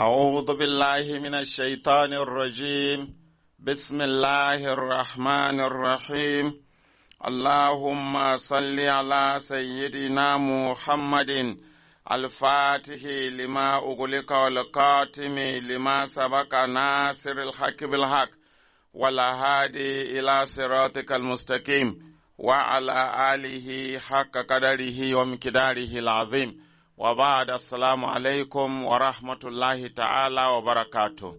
أعوذ بالله من الشيطان الرجيم. بسم الله الرحمن الرحيم. اللهم صل على سيدنا محمد الفاتح لما أغلق والقاتم لما سبق ناصر الحق بالحق والهادي إلى صراطك المستقيم وعلى آله حق قدره ومقداره العظيم. وبعد السلام عليكم ورحمة الله تعالى وبركاته.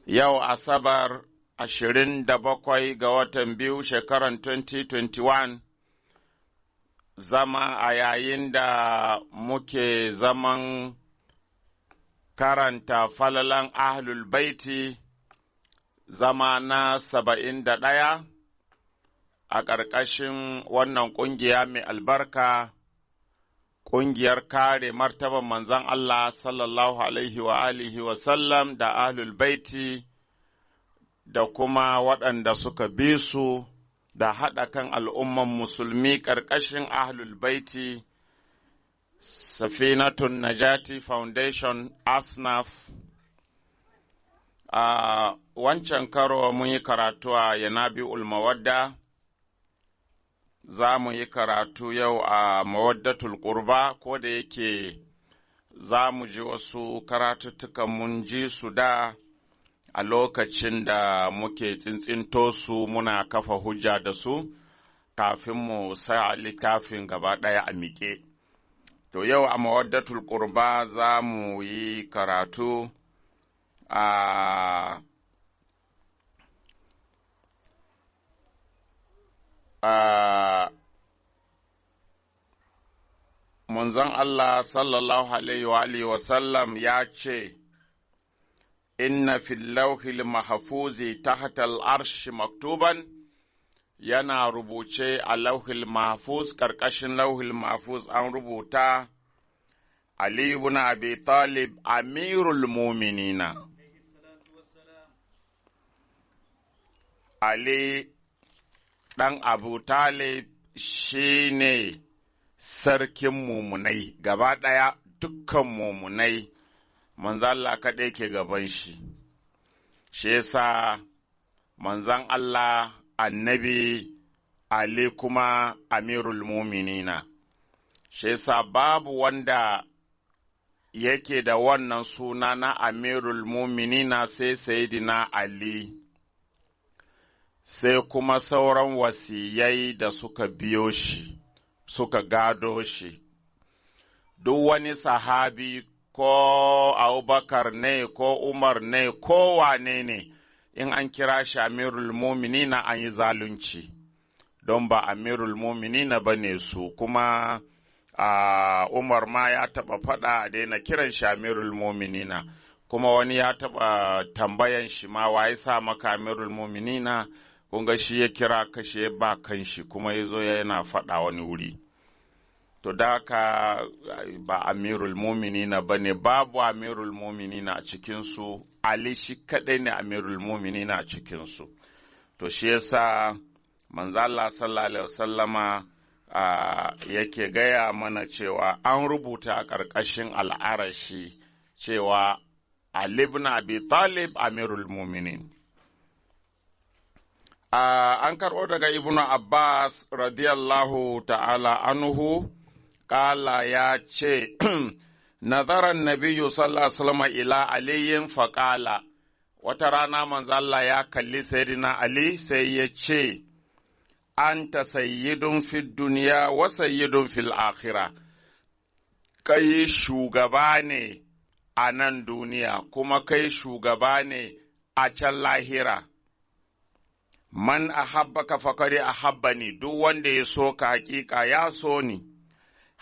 Yau Asabar 27 ga watan biyu shekaran 2021, zama a yayin da muke zaman karanta falalan ahlul baiti, zama na 71 a ƙarƙashin wannan ƙungiya mai albarka, ƙungiyar kare martaban manzon Allah sallallahu alaihi wa alihi wa sallam da ahlul baiti da kuma waɗanda suka bi su da haɗa kan al'umman musulmi ƙarƙashin ahlul baiti, Safinatun Najati Foundation ASNAF. A wancan karo mun yi karatu a Yanabi'ul Mawadda. Za mu yi karatu yau a Mawaddatul Qurba, ko da yake za mu ji wasu karatuttukan mun ji su da a lokacin da muke tsintsinto su muna kafa hujja da su kafin mu sa littafin gaba ɗaya a miƙe. To yau a Mawaddatul Qurba za mu yi karatu a manzon Allah sallallahu alaihi wa sallam ya ce, Inna fil lauhil mahfuzi tahta al-arsh maktuban, yana rubuce a lauhil mahfuz, ƙarƙashin lauhil mahfuz an rubuta Ali ibn Abi Talib amirul muminina. Ali ɗan Abu Talib shi ne sarkin mumunai, gaba ɗaya dukkan mumunai, manzan Allah kaɗai ke gaban shi, shi yasa manzan Allah annabi, Ali kuma amirul muminina, shi yasa babu wanda yake da wannan suna na amirul muminina sai Sayyidina Ali. Sai kuma sauran wasiyai da suka biyo shi, suka gado shi, duk wani sahabi ko Abubakar ne ko Umar ne ko wane ne, in an kira shi amirul muminina an yi zalunci, don ba amirul muminina ba ne su, kuma Umar ma ya taɓa faɗa a daina kiran shi amirul muminina, kuma wani ya taɓa tambayan shi ma waye sa maka amirul muminina. Kunga shi ya kira kashe ba kan shi kuma ya zo yana faɗa wani wuri. To da haka ba amirul muminina ba ne, babu amirul muminina a cikinsu, Ali shi kaɗai ne amirul muminina a cikinsu. To shi yasa manzo Allah sallallahu alaihi wasallama yake gaya mana cewa an rubuta a ƙarƙashin al'arashi cewa Ali ibn Abi Talib amirul muminin. An karɓo daga Ibn Abbas radiyallahu ta'ala anhu, ƙala ya ce, Nazaran Nabiyu sallallahu Alaihi wasallam ila aliyin faƙala, wata rana manzo Allah ya kalli Sayyidina Ali sai ya ce, Anta sayyidun fid duniya wa sayyidun fil akhira, kai shugaba ne a nan duniya, kuma kai shugaba ne a can lahira. Man ahabbaka faqad ahabbani, duk wanda ya so ka hakika ya so ni.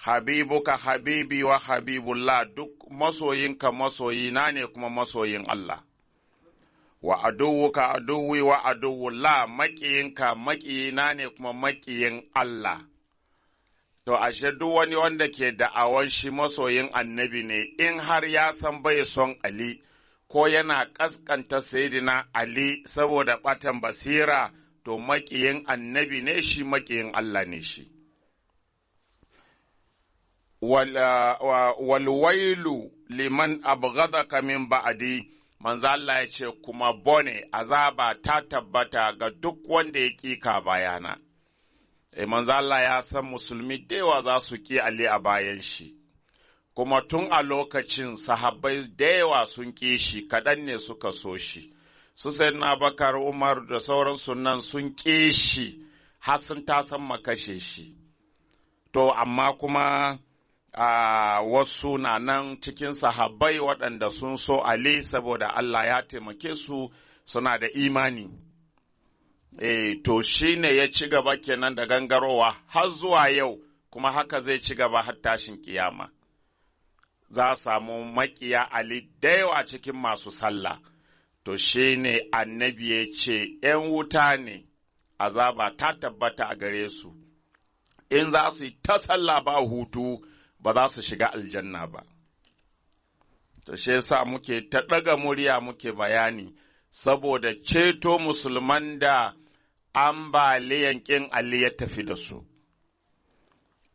Habibuka habibi wa habibullah, duk masoyinka masoyina ne kuma masoyin Allah. Wa aduwuka aduwi wa aduwullah, maƙiyinka maƙiyina ne kuma maƙiyin Allah. To ashe duk wani wanda ke da'awan shi masoyin annabi ne, in har ya san bai son Ali, ko yana ƙasƙanta Sayyidina Ali saboda ɓatan basira, to maƙiyin annabi ne shi, maƙiyin Allah ne shi. walwailu liman abghadaka min ba'di, manzo Allah ya ce kuma bone azaba ta tabbata ga duk wanda ya kika bayana. Manzo Allah ya san musulmi da yawa za su ki Ali a bayan shi, kuma tun a lokacin sahabbai da yawa sun ƙi shi, kaɗan ne suka so shi. Su Sayyidina Bakar, Umar da sauran sunan sun ƙi shi, har sun tasan makashe shi. To, amma kuma wasu na nan cikin sahabbai waɗanda sun so Ali saboda Allah ya taimake su suna da imani. To shi ne ya ci gaba kenan da gangarowa har zuwa yau, kuma haka zai ci gaba har tashin kiyama. Za a samu maƙiya Ali da yawa cikin masu sallah. To shi ne annabi ya ce, ’yan wuta ne, azaba ta tabbata a gare su, in za su yi ta sallah ba hutu, ba za su shiga aljanna ba. To shi yasa muke ta ɗaga murya muke bayani, saboda ceto musulman da ambaliyan ƙin Ali ya tafi da su.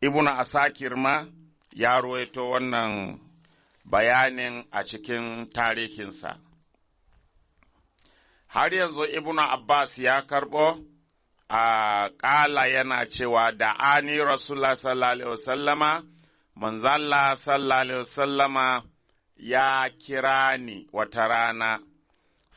Ibnu Asakir ma ya ruwaito wannan bayanin a cikin tarihinsa. Har yanzu Ibnu Abbas ya karɓo a ƙala yana cewa da ani Rasulullah sallallahu alaihi wasallama, manzalla sallallahu alaihi wasallama ya kira ni wata rana,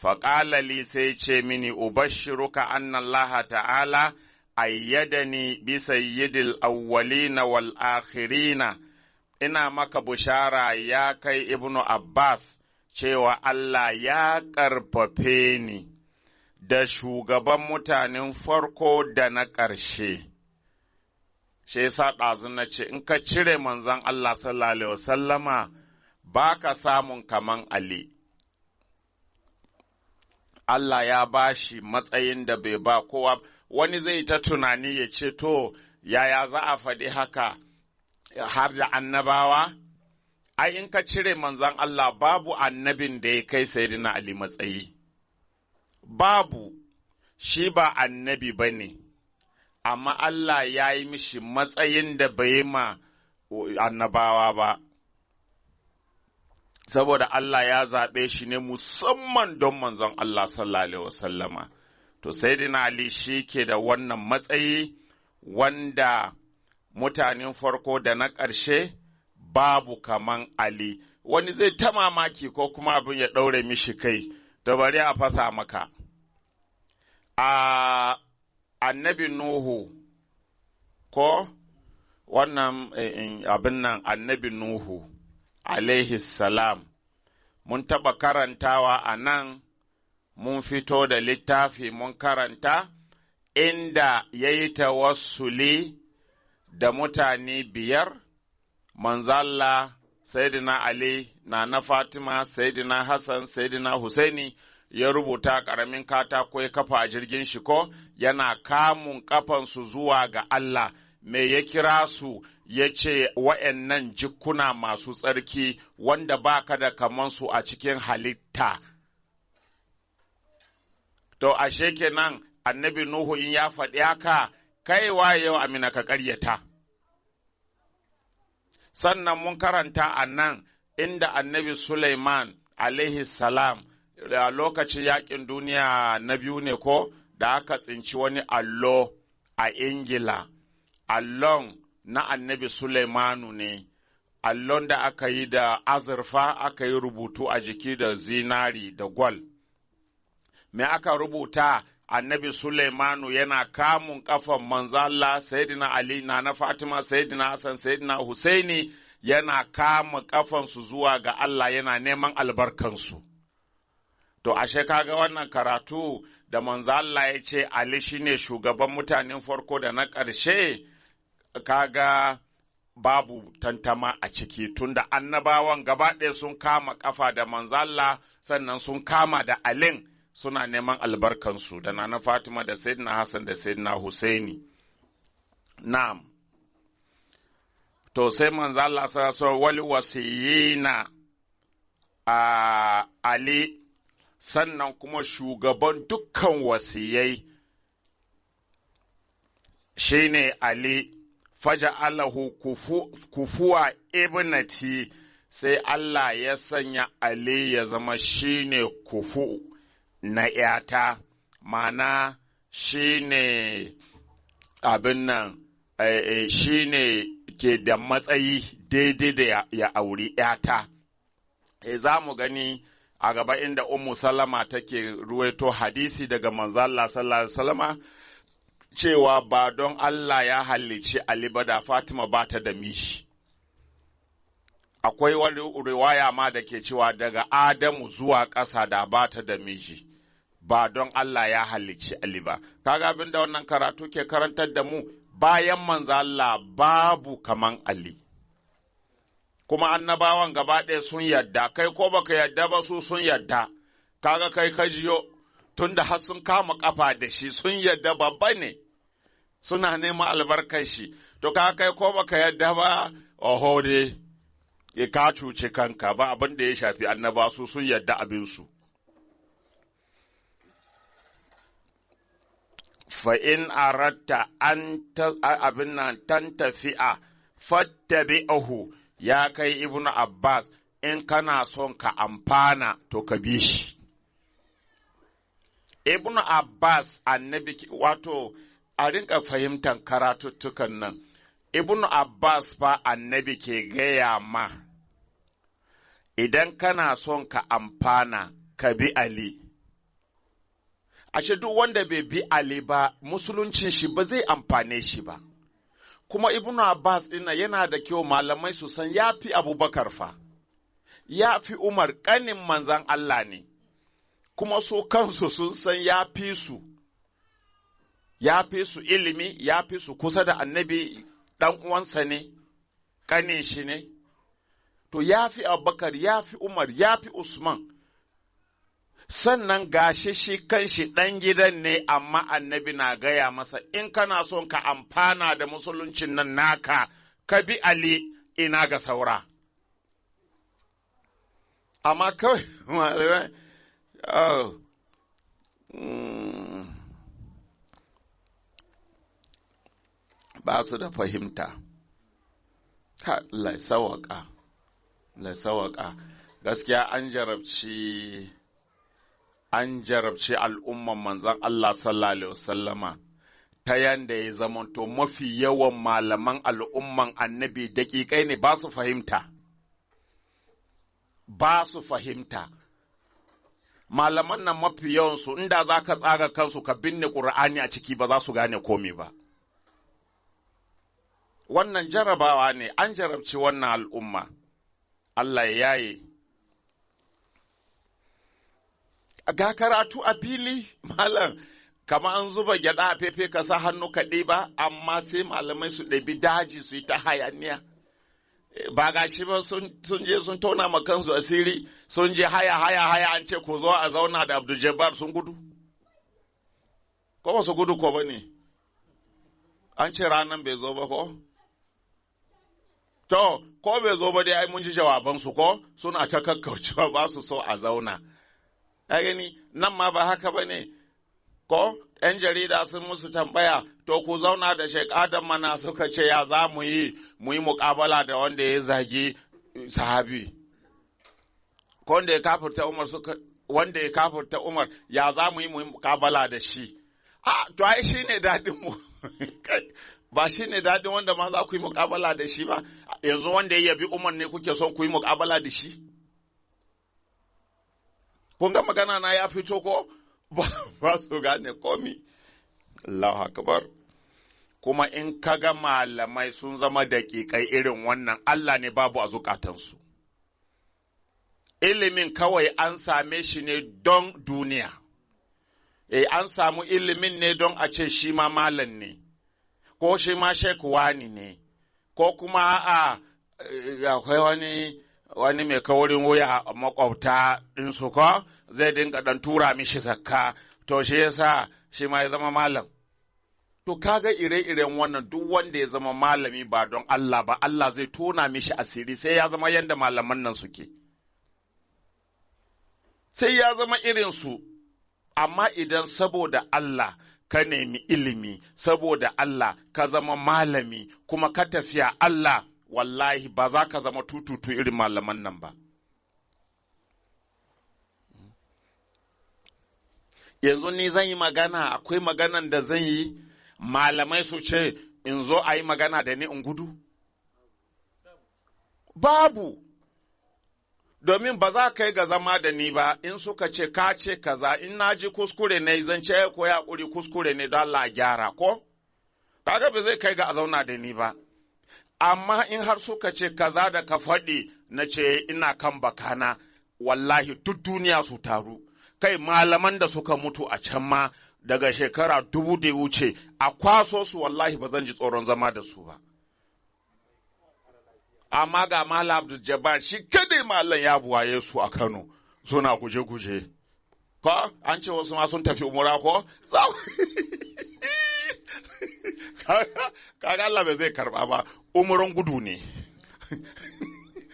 faƙala li sai ce mini, ubashiruka anna Allah ta'ala ayyadani bi sayyidil awwalina wal akhirina, ina maka bushara ya kai Ibnu Abbas cewa Allah ya ƙarfafe ni da shugaban mutanen farko da na ƙarshe. Shi yasa ɗazu na ce, in ka cire manzon Allah sallallahu alaihi wasallama ba ka samun kaman Ali. Allah ya ba shi matsayin da bai ba kowa. Wani zai ta tunani ya ce, to, yaya za a faɗi haka har da annabawa? Ai, in ka cire manzon Allah babu annabin da ya kai Sayyidina Ali matsayi. Babu, shi ba annabi ba ne, amma Allah ya yi mishi matsayin da bai ma annabawa ba. Saboda Allah ya zaɓe shi ne musamman don manzon Allah sallallahu alaihi wasallama. To, Sayyidina Ali shi ke da wannan matsayi wanda mutanen farko da na ƙarshe babu kaman Ali. Wani zai ta mamaki ko kuma abin ya ɗaure mishi kai, da bari a fasa maka. Annabi Nuhu, ko wannan abin nan annabi Nuhu, alaihi salam, mun taɓa karantawa a nan, mun fito da littafi mun karanta, inda ya yi tawassuli da mutane biyar, manzalla, Sayyidina Ali, na Fatima, Sayyidina Hassan, Sayyidina Husaini, ya rubuta ƙaramin katako ya kafa a jirgin shi ko yana kamun ƙafansu zuwa ga Allah, me ya kira su ya ce wa'yannan jikuna masu tsarki wanda ba ka da kamansu a cikin halitta. To, ashe kenan annabi Nuhu in ya faɗi haka, kai waye yau amina ka ƙaryata. Sannan mun karanta a nan inda annabi Sulaiman alaihi salam a lokacin yaƙin duniya na biyu ne ko da aka tsinci wani allo a Ingila, allon na annabi Sulaimanu ne, allon da aka yi da azurfa aka yi rubutu a jiki da zinari da gwal. Me aka rubuta? Annabi Sulaimanu yana kamun kafan manzo Allah, Sayyidina Ali, na Fatima, Sayyidina Hassan, Sayyidina Husaini, yana kama kafansu zuwa ga Allah, yana neman albarkansu. To, ashe kaga wannan karatu da manzo Allah ya ce Ali shine shugaban mutanen farko da na ƙarshe, kaga babu tantama a ciki, tunda annabawan gaba ɗaya sun kama kafa da manzo Allah, sannan sun kama da Alin, suna neman albarkansu da na Fatima da Sayyidina Hassan da Sayyidina Husaini. Na'am. To sai manzo Allah sallallahu wal wasiyina a Ali, sannan kuma shugaban dukkan wasiyai shine Ali, faja'alahu kufuwa ibnati, sai Allah ya sanya Ali ya zama shine kufu na ‘yata, mana shine abin nan, shine ke da matsayi daidai da ya auri ‘yata. Za mu gani a gaba inda Ummu Salama take ruwaito hadisi daga manzo Allah sallallahu alaihi wasallama cewa ba don Allah ya halicci Ali ba da Fatima ba ta da mishi. Akwai wani riwaya ma da ke cewa daga Adamu zuwa ƙasa da ba ta da miji, ba don Allah ya halicci Ali ba. Kaga abin da wannan karatu ke karantar da mu, bayan manzo Allah babu kaman Ali. Kuma annabawan gaba ɗaya sun yadda, kai ko baka yadda ba su sun yadda, kaga kai ka jiyo, tunda har sun kama kafa da shi sun yadda babba ne, suna neman albarkar shi, to kaga kai ko baka yadda ba, oho dai, ka cuci kanka ba abin da ya shafi annaba su sun yadda abinsu. Fa in aratta an abin nan tantafi'a fattabi'ahu, ya kai Ibn Abbas, in kana son ka amfana to ka bi shi. Ibn Abbas annabi, wato a rinka fahimtar karatuttukan nan, Ibn Abbas fa annabi ke gaya ma, idan kana son ka amfana ka bi Ali. Ashe duk wanda bai bi Ali ba, musuluncin shi ba zai amfane shi ba. Kuma Ibn Abbas ɗina yana da kyau malamai su san ya fi Abubakar fa, ya fi Umar ƙanin manzan Allah ne, kuma su kansu sun san ya fi su ilimi, ya fi su kusa da annabi, ɗan uwansa ne, ƙanin shi ne, to ya fi Abubakar, ya fi Umar, ya fi Usman. Sannan gashi shi kanshi ɗan gidan ne, amma annabi na gaya masa, in kana son ka amfana da musuluncin nan naka, ka bi Ali, ina ga saura. Amma kawai, ba su da fahimta. Allah sawaka, gaskiya an jarabci al'umman manzon Allah sallallahu Alaihi wasallama ta yanda ya zamanto mafi yawan malaman al'umman annabi daƙiƙai ne, ba su fahimta. Malaman nan mafi yawansu inda za ka tsaga kansu ka binne ƙur'ani a ciki ba za su gane komi ba. Wannan jarabawa ne, an jarabci wannan al'umma, Allah ya yaye. Ga karatu a fili, malam, kama an zuba gyada a fefe ka sa hannu ka ɗiba, amma sai malamai su ɗabi daji su yi ta hayaniya. Ba ga shi ba sun je sun tona ma kansu asiri, sun je haya an ce ku zo a zauna da Abdul Jabbar sun gudu. Ko ba su gudu ko ba ne? An ce ranan bai zo ba ko? To, ko bai zo ba dai ai mun ji jawabansu ko suna ta kakkaucewa ba su so a zauna. Ya gani, nan ma ba haka ba ne, ko ‘yan jarida sun musu tambaya, to ku zauna da Sheikh Adam mana suka ce ya za mu yi muƙabala da wanda ya zagi sahabi. Ko wanda ya kafirta Umar ya za mu yi muƙabala da shi. To ai shi ne daɗinmu, ba shi ne daɗin wanda ma za ku yi muƙabala da shi ba, yanzu wanda ya yabi Umar ne kuke son ku yi muƙabala da shi. Kun ga magana na ya fito ko ba su gane komi. Allahu akbar. Kuma in kaga malamai sun zama daƙiƙai irin wannan, Allah ne babu a zukatansu. Ilimin kawai an same shi ne don duniya. An samu ilimin ne don a ce shi ma malam ne, ko shi ma Sheikh wani ne, ko kuma akwai wani mai kaurin wuya a makwabta ɗinsu ko zai dinga ɗan tura mishi zakka, to shi yasa shi ma ya zama malam. To kaga ire-iren wannan duk wanda ya zama malami ba don Allah ba, Allah zai tona mishi asiri sai ya zama yadda malaman nan suke. Sai ya zama irinsu, amma idan saboda Allah ka nemi ilimi saboda Allah, ka zama malami kuma ka tafiya Allah, wallahi ba za ka zama tututu irin malaman nan ba. Yanzu ni zan yi magana, akwai maganan da zan yi, malamai su ce in zo a yi magana da ni in gudu? Babu. Domin ba za ka yi ga zama da ni ba, in suka ce ka ce kaza, in na ji kuskure ne zan ce ko ya ƙuri kuskure ne don Allah gyara ko? Kaga ba zai kai ga a zauna da ni ba. Amma in har suka ce kaza da ka faɗi na ce ina kan bakana, wallahi duk duniya su taru. Kai malaman da suka mutu a can ma daga shekara 2000 da wuce, a kwaso su wallahi ba zan ji tsoron zama da su ba. Amma ga Malam Abdul Jabbar shi kadai malam ya buwaye su a Kano suna guje-guje. Ko an ce wasu ma sun tafi umura ko? Kaga Allah bai zai karba ba, umurin gudu ne.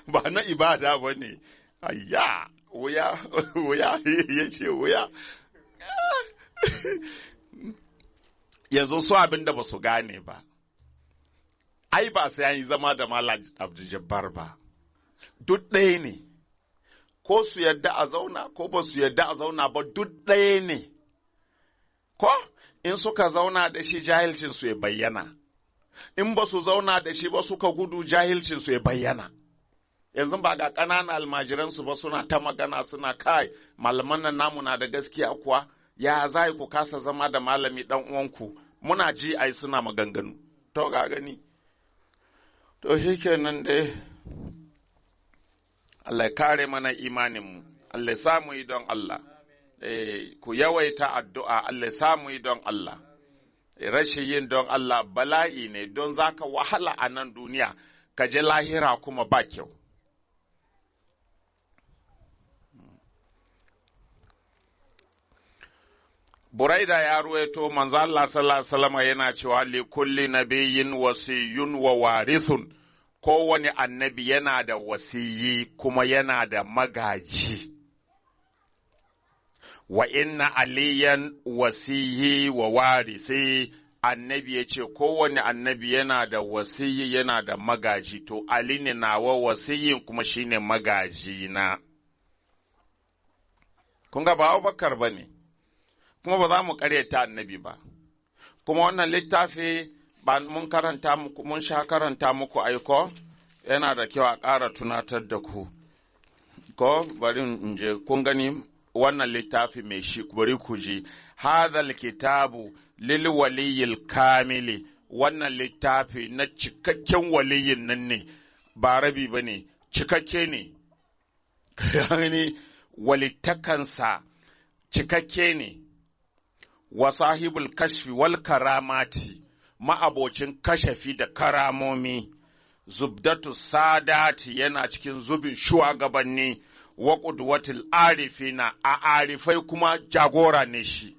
Ba na ibada ba ne. Ayya, wuya ya ce wuya. Yanzu su abin da ba su gane ba. Ai ba sai an yi zama da Malam Abdul Jabbar ba, duk ɗaya ne, ko su yadda a zauna ko ba su yadda a zauna ba duk ɗaya ne, ko in suka zauna da shi jahilcinsu ya bayyana, in ba su zauna da shi ba suka gudu jahilcinsu ya bayyana. Yanzu ba ga ƙananan almajiransu ba suna ta magana suna kai, malaman nan namu na da gaskiya kuwa, ya za ku kasa zama da malami ɗan uwanku, muna ji ai suna maganganu, to ga gani. To shi kenan dai, Allah kare mana imaninmu, Allah samu yi don Allah, ku yawaita addu'a, Allah samu yi don Allah, rashin yin don Allah bala'i ne don za ka wahala a nan duniya, ka je lahira kuma ba kyau. Buraida ya ruwaito manzo Allah sallallahu alaihi wasallam yana cewa li kulli nabiyyin wasiyyun wa warithun, kowane annabi yana da wasiyi kuma yana da magaji. Wa inna aliyan wasiyi wa warithi, annabi ya ce kowane annabi yana da wasiyi yana da magaji, to Ali ne nawa wasiyin kuma shine magaji na. Kun ga ba Abubakar ba ne. Kuma ba za mu ƙaryata annabi ba, kuma wannan littafi ba mun karanta muku, mun sha karanta muku aiko, yana da kyau a ƙara tunatar da ku, ko bari in je, kun gani wannan littafi mai shi, bari ku ji, hadhal kitabu lil waliyil kamili, wannan littafi na cikakken waliyin nan ne, ba rabi ba ne, cikakke ne, gani walittakansa cikakke ne. Wa sahibul kashfi wal karamati, ma'abocin kashafi da karamomi, zubdatu sadati yana cikin zubin shugabanni, wa qudwatul arifina, a arifai kuma jagora ne shi.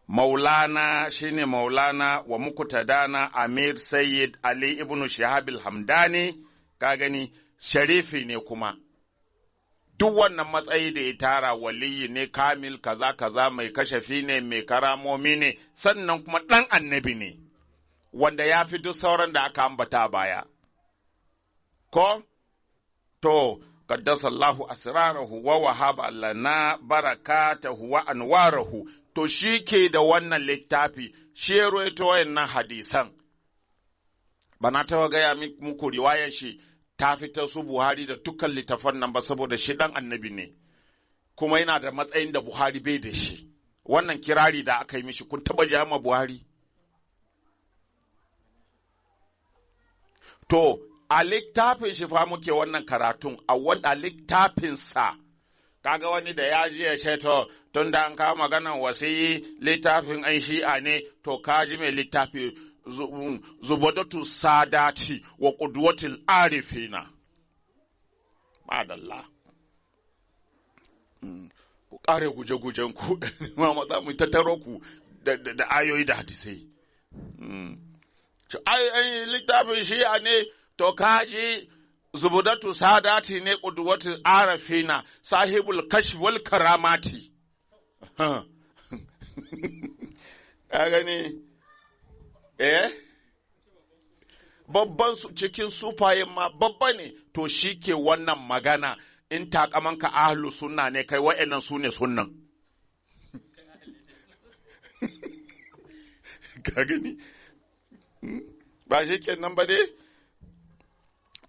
Maulana shine Maulana wa muqtadana Amir Sayyid Ali ibn Shihab al-Hamdani, ka gani sharifi ne kuma. Duk wannan matsayi da ya tara, waliyi ne kamil kaza kaza, mai kashafi ne, mai karamomi ne, sannan kuma ɗan annabi ne, wanda ya fi duk sauran da aka ambata baya. Ko? To, qaddasallahu asrarahu wa wahaba lana barakatahu wa anwarahu, to shi ke da wannan littafi, shi ya ruwaito wayannan hadisan. Bana ta gaya muku riwayar shi ta fita su Buhari da dukkan littafan nan ba, saboda shi ɗan annabi ne, kuma yana da matsayin da Buhari bai da shi. Wannan kirari da aka yi mishi, kun taɓa ji ma Buhari? To, a littafin shi fa muke wannan karatun, a littafinsa, kaga wani da ya ji ya ce to, tun da an kawo maganan wasiyi littafin an shi'a ne, to ka ji mai littafi zubadatu sadati wa qudwatil arifina. Madalla. Ku kare guje-gujen ku, ma za mu tattaro ku da ayoyi da hadisai. Ai littafin shi'a ne, to kaji zubadatu sadati ne qudwatil arifina, sahibul kashf wal karamati. ka gani babban cikin sufayen ma babba ne, to shi ke wannan magana in takamanka ahlu sunna ne kai wa'annan su ne sunnan. Ka gani? Ba shi kenan ba dai?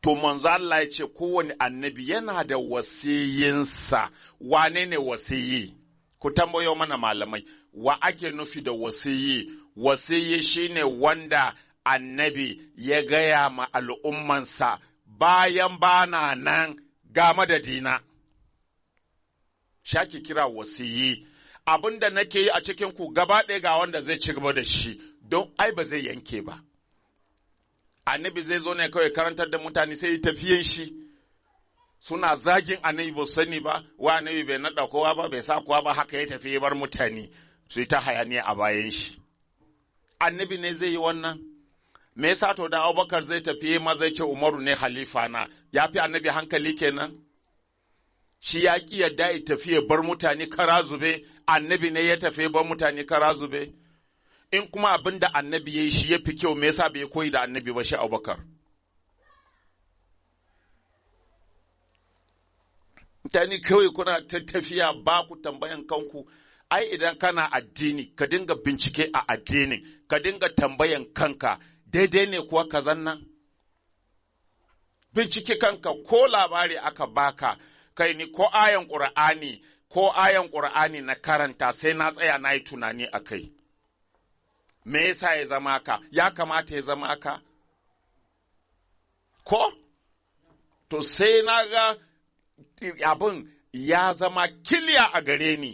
To manzo Allah ya ce kowane annabi yana da wasiyinsa. Wane ne wasiyi? Ku tambayo mana malamai, wa ake nufi da wasiyi? Wasiyi shine wanda annabi ya gaya ma al'ummansa bayan bana nan ga madadina. Shaki kira wasiyi. Abin da nake yi a cikin ku gaba ɗaya ga wanda zai ci gaba da shi, don ai ba zai yanke ba. Annabi zai zo ne kawai karantar da mutane sai yi tafiyan shi, suna zagin annabi ba sani ba, wa annabi bai naɗa kowa ba, bai sa kowa ba, haka ya tafi ya bar mutane su yi ta hayaniya a bayan shi. Annabi ne zai yi wannan? Me yasa to da Abubakar zai tafi ma zai ce Umaru ne halifa na, ya fi annabi hankali kenan? Shi ya ƙi yadda ya tafi ya bar mutane kara zube, annabi ne ya tafi ya bar mutane kara zube. In kuma abin da annabi ya yi shi ya fi kyau, me yasa bai koyi da annabi ba shi Abubakar? Mutane kawai kuna ta tafiya ba ku tambayan kanku, ai idan kana addini ka dinga bincike a addinin, ka dinga tambayan kanka, daidai ne kuwa kazan nan? Bincike kanka, ko labari aka baka, kai ni ko ayan Qur'ani na karanta sai na tsaya na yi tunani a kai. Me yasa ya zama ka? Ya kamata ya zama ka? Ko? To sai na ga abin ya zama kiliya a gare ni,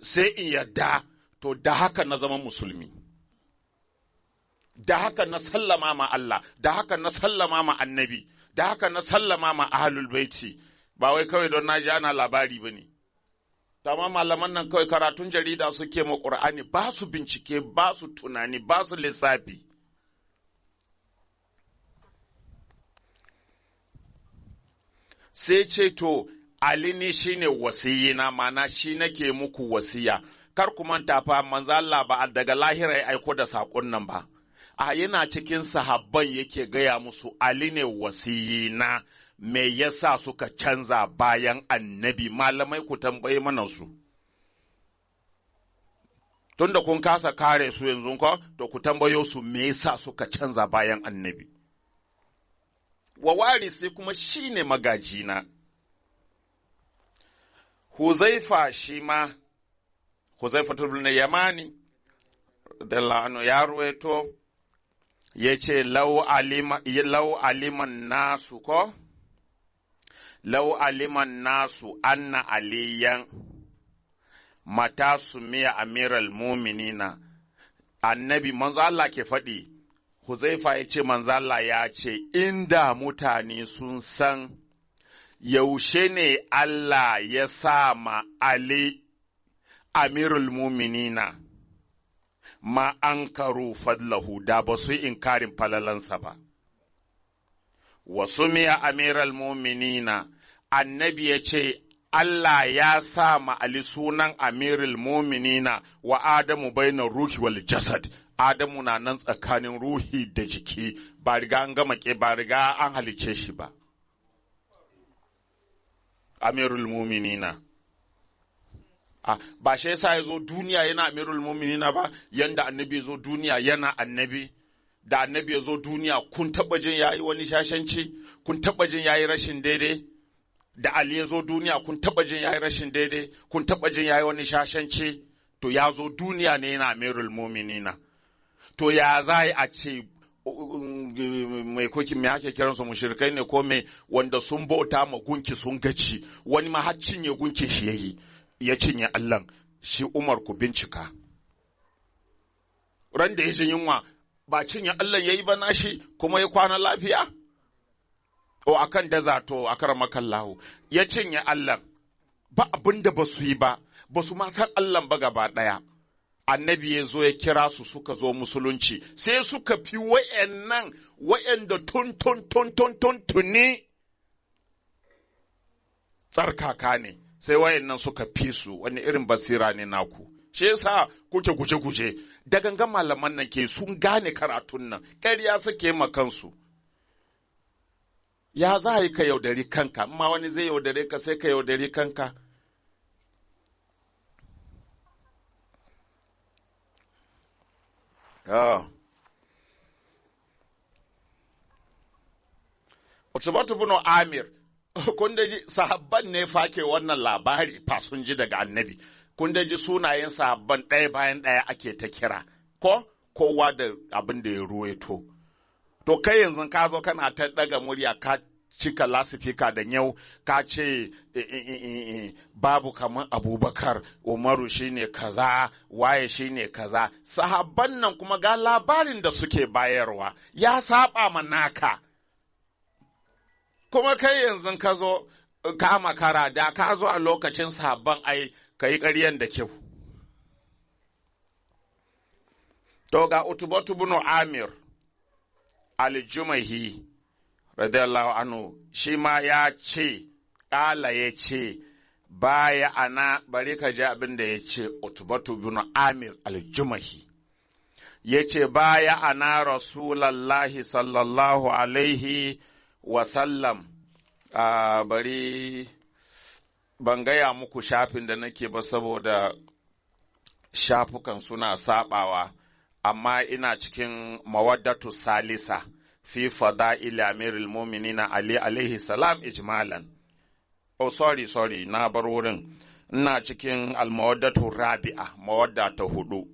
sai in yadda, to da haka na zama musulmi. Da haka na sallama ma Allah, da haka na sallama ma annabi, da haka na sallama ma ahlul baiti, ba wai kawai don na ji ana labari ba ne. Tama malaman nan kawai karatun jarida suke ma Qur'ani, ba su bincike, ba su tunani, ba su lissafi. Sai ce to, Ali ne shi ne wasiyina, mana shi nake muku wasiya. Kar ku manta fa manzo Allah ba daga lahira ya aiko da saƙon nan ba. A yana cikin sahabban yake gaya musu Ali ne wasiyina. Me yasa suka canza bayan annabi? Malamai ku tambaye mana su. Tunda kun kasa kare su yanzu ko, to ku tambayo su me yasa suka canza bayan annabi. Wa warisi kuma shine magajina. Huzaifa shi ma, Huzaifa ibn Yamani, da anu ya ruwaito, ya ce, lau aliman nasu ko? Lau aliman nasu anna aliyan mata sumiya amiral muminina. Annabi manzo Allah ke faɗi, Huzaifa ya ce manzo Allah ya ce, inda mutane sun san yaushe ne Allah ya sa ma Ali amirul muminina, ma an karu fadlahu, da ba su yi inkarin falalansa ba. Wasu miya amiral muminina, annabi ya ce, Allah ya sa ma Ali sunan amirul muminina wa Adamu bainar ruhi wal jasad. Adamu na nan tsakanin ruhi da jiki, ba riga an gama ba riga an halice shi ba. Amirul muminina. Ba shi yasa ya zo duniya yana amirul muminina ba, yanda annabi ya zo duniya yana annabi. Da annabi ya zo duniya kun taɓa jin ya yi wani shashanci, kun taɓa jin ya yi rashin daidai. Da Ali ya zo duniya kun taɓa jin ya yi rashin daidai, kun taɓa jin ya yi wani shashanci. To ya zo duniya ne yana amirul muminina. To ya za a ce mai kokin me ake kiransu mushrikai ne ko mai wanda sun bauta ma gunki sun gaci, wani ma har cinye gunki shi yayi, ya cinye Allah. Shi Umar ku bincika. Ran da ya ji yunwa ba cinye Allah yayi ba nashi kuma ya kwana lafiya? O akan da zato akramakan lahu ya cinye Allah, ba abin da ba su yi ba, ba su ma san Allah ba gaba ɗaya. Annabi ya zo ya kira su suka zo musulunci, sai suka fi wa'yanda tuni tsarkaka ne, sai wa'yannan suka fi su. Wani irin basira ne naku, shi yasa kuke guje-guje da gangan malaman nan ke sun gane karatun nan ƙarya suke ma kansu. Ya za a yi ka yaudari kanka, amma wani zai yaudare ka sai ka yaudari kanka. Utubatu bin Amir, kun da ji sahabban ne fake wannan labari fa sun ji daga annabi, kun da ji sunayen sahabban ɗaya bayan ɗaya ake ta kira, ko kowa da abin da ya ruwaito. To kai yanzu ka zo kana ta ɗaga murya ka cika lasifika da yau ka ce babu kamar Abubakar, Umaru shine kaza, waye shine kaza. Sahabban nan kuma ga labarin da suke bayarwa ya saba manaka. Kuma kai yanzu ka zo ka makara da ka zo a lokacin sahabban ai ka yi ƙaryan da kyau. To ga Utubatu bin Amir al-Jumahi radiyallahu anhu shi ma ya ce, ƙala ya ce, baya ana bari ka ji abin da ya ce Utubatu bin Amir al-Jumahi. Ya ce, baya ana Rasulallahi sallallahu alaihi wasallam, bari ban gaya muku shafin da nake ba saboda shafukan suna sabawa, amma ina cikin mawaddatu salisa fi fada'il amirul mu'minina Ali alaihi salam ijmalan. Oh sorry na bar wurin. Ina cikin almawaddatu rabi'a, mawadda ta hudu.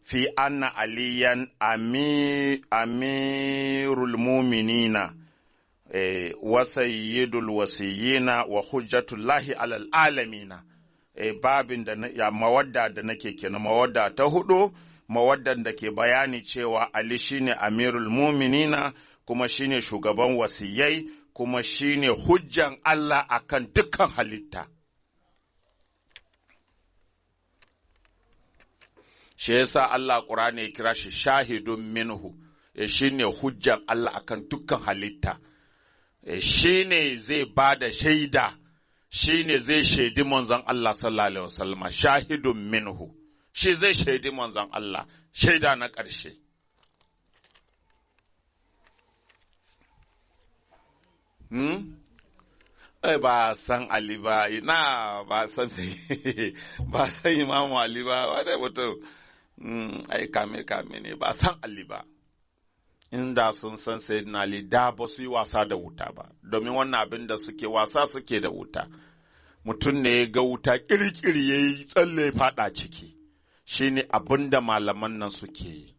Fi anna aliyan amirul mu'minina wa sayyidul wasiyina wa hujjatullahi alal alamina. Babin da mawadda da nake kenan, mawadda ta hudu, mawaddan da ke bayani cewa Ali shine amirul muminina kuma shine shugaban wasiyai kuma shine hujjan Allah akan dukkan halitta. Shi yasa Allah Qur'ani ya kira shi shahidun minhu, shine hujjan Allah akan dukkan halitta. Shine zai bada shaida, shine zai shaidi manzon Allah sallallahu alaihi wasallam, shahidun minhu. Shi zai shaidi manzon Allah, shaida na ƙarshe. Ba san Ali ba, ba san Imamu Ali ba, wadda mutum, kame ne, ba san Ali ba. Inda sun san Sayyidina Ali da ba su yi wasa da wuta ba, domin wannan abin da suke wasa suke da wuta. Mutum ne ya ga wuta ƙirƙiri ya yi tsalle faɗa ciki. Shi ne abin da malaman nan suke yi.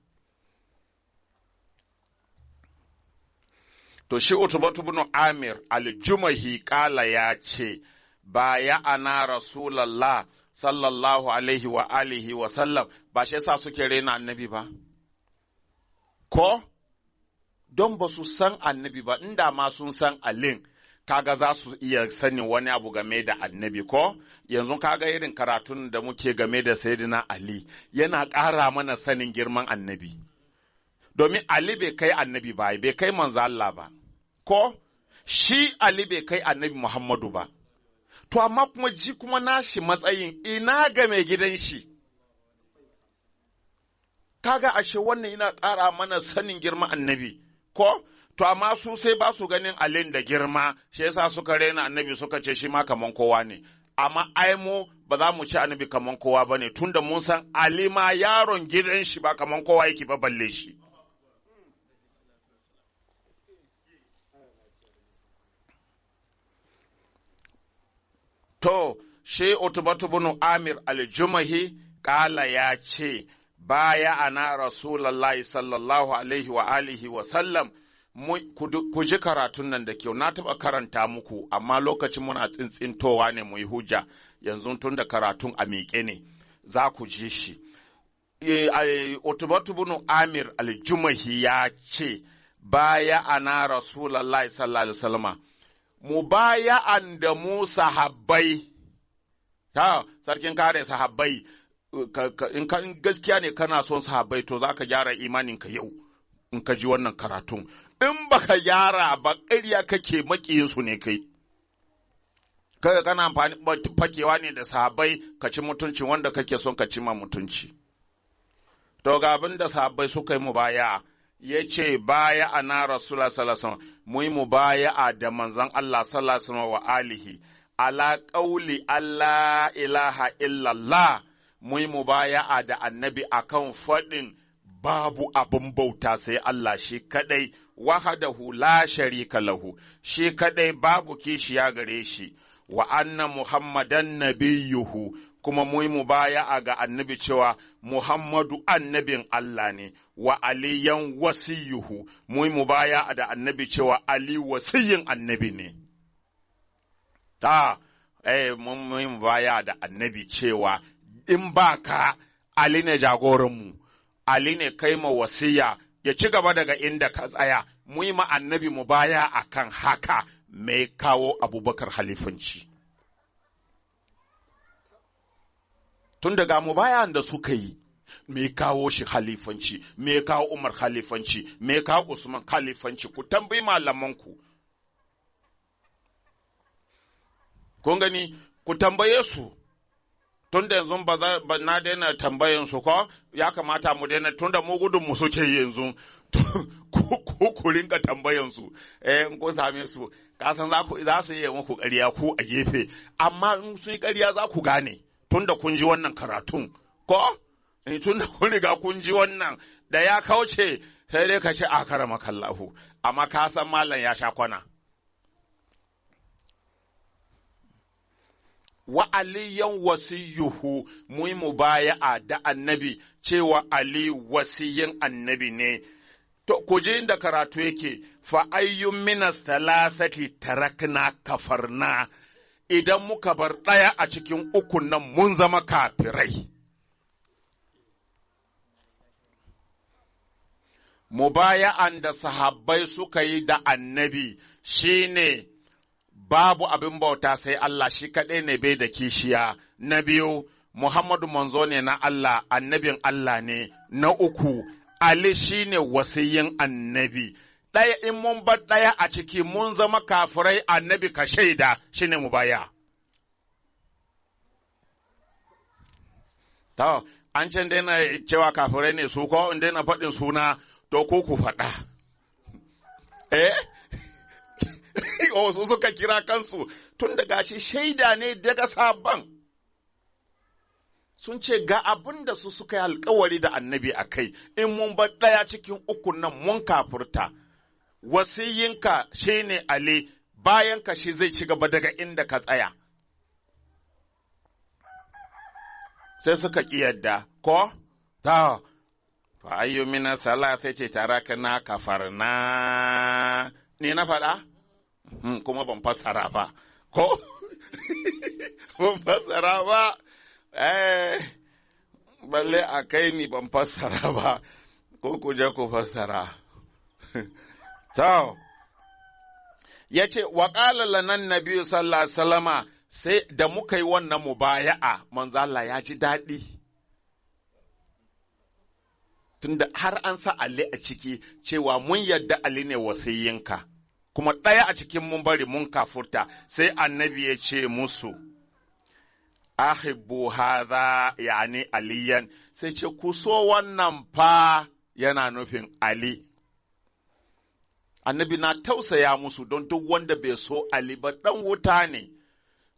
To, shi Utubatu bin Amir al-Jumahi ƙala ya ce, ba ya ana Rasulallah sallallahu alaihi wa alihi wa sallam, ba shi yasa suke rena annabi ba? Ko? Don ba su san annabi ba, inda ma sun san alin, kaga za su iya sanin wani abu game da annabi ko yanzu kaga irin karatun da muke game da Sayyidina Ali yana ƙara mana sanin girman annabi domin Ali bai kai annabi ba bai kai manzo Allah ba ko shi Ali bai kai annabi Muhammadu ba to amma kuma ji kuma nashi matsayin ina ga mai gidan shi kaga ashe wannan yana ƙara mana sanin girman annabi ko to amma su sai ba su ganin alin da girma shi yasa suka rena annabi suka ce shi ma kaman kowa ne amma ai mu ba za mu ci annabi kaman kowa bane tunda mun san Ali ma yaron gidan shi ba kaman kowa yake ba balle shi to shi Utbatu bin Amir al-Jumahi kala ya ce baya ana Rasulullahi sallallahu alaihi wa alihi wa sallam ku ji karatun nan da kyau na taɓa karanta muku amma lokacin muna tsintsintowa ne mu yi hujja yanzu tun da karatun a miƙe ne za ku ji shi Utbatu bin Amir al-Jumahi ya ce baya ana Rasulullahi sallallahu alaihi wasallama mubaya'an da mu sahabbai ta sarkin kare sahabbai in gaskiya ne kana son sahabbai to zaka gyara imaninka yau in ka ji wannan karatun in baka gyara ba ƙarya kake maƙiyinsu ne kai kai kana amfani fakewa ne da sahabbai ka ci mutunci wanda kake son ka ci ma mutunci. To ga abin da sahabbai suka yi mubaya, ya ce baya ana Rasulullah sallallahu alaihi wasallam, mu yi mubaya'a da manzon Allah sallallahu alaihi wasallam wa alihi, ala qauli Allah ilaha illallah, mu yi mubaya'a da annabi akan faɗin babu abin bauta sai Allah shi kadai, wahadahu la sharika lahu, shi kadai babu kishiya gare shi, wa anna Muhammadan nabiyuhu, kuma mu yi mubaya'a ga annabi cewa Muhammadu annabin Allah ne, wa aliyan wasiyuhu, mu yi mubaya'a da annabi cewa Ali wasiyin annabi ne. Mun yi mubaya'a da annabi cewa in ba ka Ali ne jagoranmu, Ali ne kai ma wasiya ya ci gaba daga inda ka tsaya, mu yi ma annabi mubaya akan haka mai kawo Abubakar halifanci. Tun daga mubayan da suka yi, me kawo shi halifanci, me kawo Umar halifanci, me kawo Usman halifanci, ku tambayi malamanku. Kun gani, ku tambaye su, tun da yanzu ba na daina tambayan su ko, ya kamata mu daina, tun da mu gudun mu suke yanzu, ku rinka tambayan su, in kun same su, kasan za su yi muku ƙarya ku a gefe, amma in sun yi ƙarya za ku gane. Tun da kun ji wannan karatun, ko? Tun da kun riga kun ji wannan, da ya kauce sai dai ka ce a karama kallahu, amma ka san malam ya sha kwana. Wa aliyan wasiyuhu, mu yi mubaya'a da annabi cewa Ali wasiyin annabi ne. To, ku ji inda karatu yake, fa ayyun minas talasati tarakna kafarna. Idan muka bar ɗaya a cikin ukun nan mun zama kafirai. Mubaya'an da sahabbai suka yi da annabi shine babu abin bauta sai Allah shi kaɗai ne bai da kishiya. Na biyu, Muhammadu manzo ne na Allah, annabin Allah ne. Na uku, Ali shine wasiyin annabi. Ɗaya in mun bar ɗaya a ciki mun zama kafirai, annabi ka shaida shi ne mubaya. To, an can daina cewa kafirai ne su ko in daina faɗin suna to ko ku faɗa. Su suka kira kansu tun da gashi shaida ne daga sabon. Sun ce ga abin da su suka yi alkawari da annabi a kai, in mun bar ɗaya cikin ukun nan mun kafurta. Wasiyinka shi ne Ali, bayanka shi zai ci gaba daga inda ka tsaya. Sai suka ƙi yadda, ko? Ta, fa ayyu mina sala sai ce tarakna kafarna. Ni na faɗa? Kuma ban fassara ba, ko? Ban fassara ba, balle a kai ni ban fassara ba, ko ku je ku fassara. To, ya ce, wa ƙala lanan Nabi sallallahu Alaihi wasallama sai da muka yi wannan mubaya'a, manzo Allah ya ji daɗi. Tunda har an sa Ali a ciki cewa mun yadda Ali ne wasiyinka, kuma ɗaya a cikin mun bari mun kafurta, sai annabi ya ce musu, ahibbu hadha yani aliyan, sai ce ku so wannan fa yana nufin Ali. Annabi na tausaya musu don duk wanda bai so Ali ba ɗan wuta ne,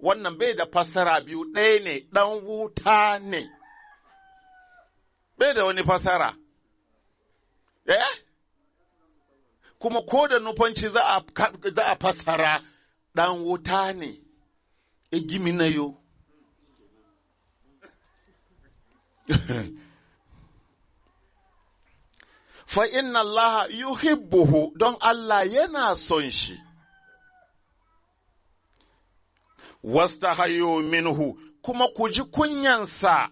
wannan bai da fassara biyu, ɗaya ne ɗan wuta ne, bai da wani fassara. Kuma ko da nufanci za a fassara ɗan wuta ne, gimi na yo. Fa inna Allah yuhibbuhu, don Allah yana son shi. Wastahayu minhu, kuma ku ji kunyansa.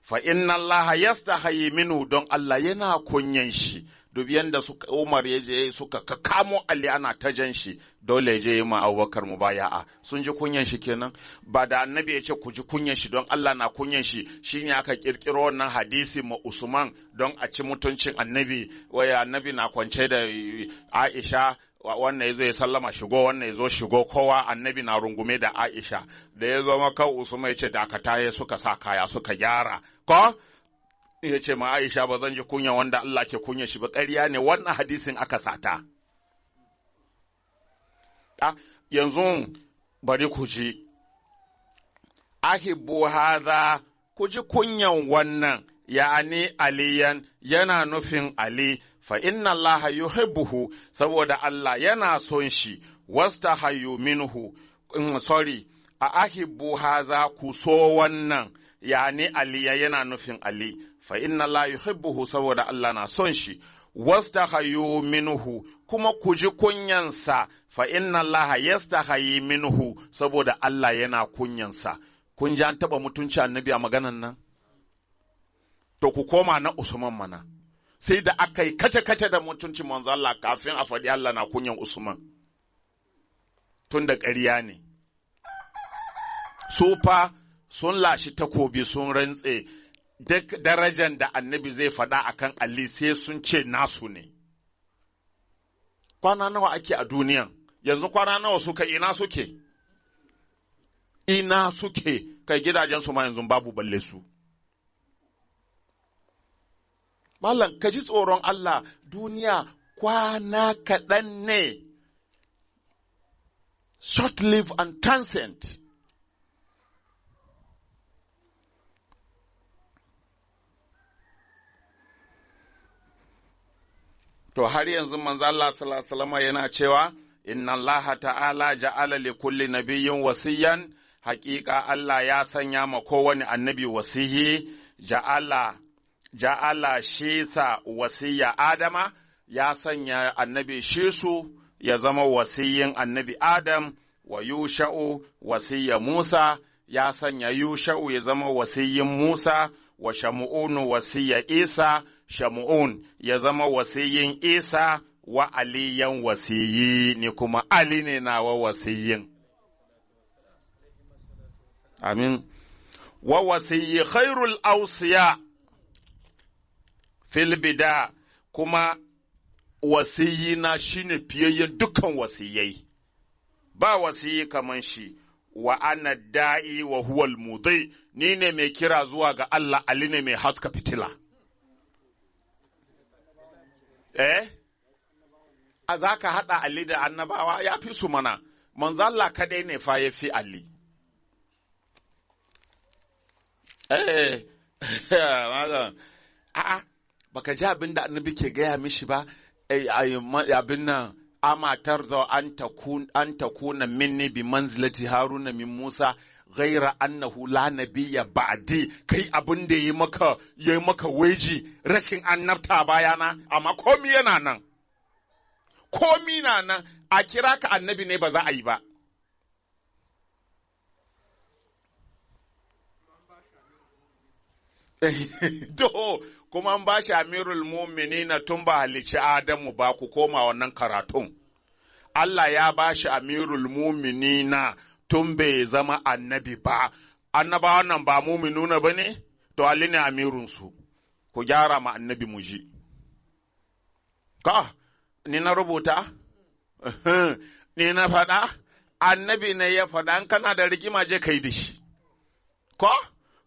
Fa inna Allah yastahayi minhu, don Allah yana kunyan shi. Dubi yanda Umar ya je suka kamo Ali ana ta jan shi, dole je yi ma Abubakar mubaya'a. Sun ji kunyan shi kenan, ba da annabi ya ce ku ji kunyan shi don Allah na kunyan shi, shine aka kirkiro wannan hadisi ma Usman don a ci mutuncin annabi, waya annabi na kwance da Aisha, wannan ya zo ya sallama shigo, wannan ya zo shigo, kowa annabi na rungume da Aisha. Da ya zo maka Usman ya ce dakata, ya suka sa kaya suka gyara, ko ya ce ma Aisha ba zan ji kunya wanda Allah ke kunya shi ba, ƙarya ne, wannan hadisin aka sata. Yanzu bari ku ji, ahibbu hadha, ku ji kunyan wannan, ya'ani aliyan, yana nufin Ali, fa inna Allah yuhibbuhu, saboda Allah yana son shi, wastahayu minhu, a ahibbu hadha, ku so wannan, ya'ani aliya, yana nufin Ali, fa inna Allah yuhibbuhu, saboda Allah na son shi, wastahayu minhu, kuma ku ji kunyansa, fa inna Allah yastahayi minhu, saboda Allah yana kunyansa. Kun ji an taɓa mutunci annabi a maganan nan? To ku koma na Usman mana, sai da aka yi kace-kace da mutunci manzo Allah kafin a faɗi Allah na kunyan Usman, tun da ƙarya ne. Su fa sun lashi takobi sun rantse duk darajar da annabi zai faɗa akan Ali sai sun ce nasu ne. Kwana nawa ake a duniyan? Yanzu kwana nawa suka ina suke? Ina suke, kai gidajensu ma yanzu babu balle su. Mallam, ka ji tsoron Allah, duniya kwana kaɗan ne, short live and transient. To har yanzu manzo Allah sallallahu alaihi wasallam yana cewa, inna Allah ta'ala ja'ala li kulli nabiyyin wasiyan, haƙiƙa Allah ya sanya ma kowane annabi wasiyi, ja'ala shisa wasiya Adama, ya sanya annabi Shisu ya zama wasiyin annabi Adam, wa Yusha'u wasiya Musa, ya sanya Yusha'u ya zama wasiyin Musa, wa Shamu'unu wasiya Isa, Shamu'un ya zama wasiyin Isa, wa Aliyan wasiyi, ni kuma Ali ne nawa wasiyin. Amin. Wa wasiyi khairul ausiya fil bida, kuma wasiyina shine fiyayyen dukkan wasiyai, ba wasiyi kaman shi, wa ana da'i wa huwal mudai, ni ne mai kira zuwa ga Allah, Ali ne mai haska fitila. A za ka haɗa Ali da annabawa, ya fi su mana, manzo Allah kadai ne fa ya fi Ali. A'a, baka ji abin da annabi ke gaya mishi ba, abin nan, amatar da an takuna minni bi manzilati Haruna min Musa, ghaira annahu la nabiyya ba'di, kai abin da yayi maka waji rashin annabta bayana, amma komi yana nan, komi na nan, a kira ka annabi ne ba za a yi ba. To, kuma an ba shi amirul mu'minina tun ba halicci Adamu ba, ku koma wannan karatun. Allah ya ba shi amirul mu'minina tun bai zama annabi ba. Annabawan nan ba mu'minuna ba ne? To, Ali ne amirunsu. Ku gyara ma annabi mu ji. Ka, ni na rubuta? Ni na faɗa? Annabi ne ya faɗa, an kana da rigima je kai da shi. Ko?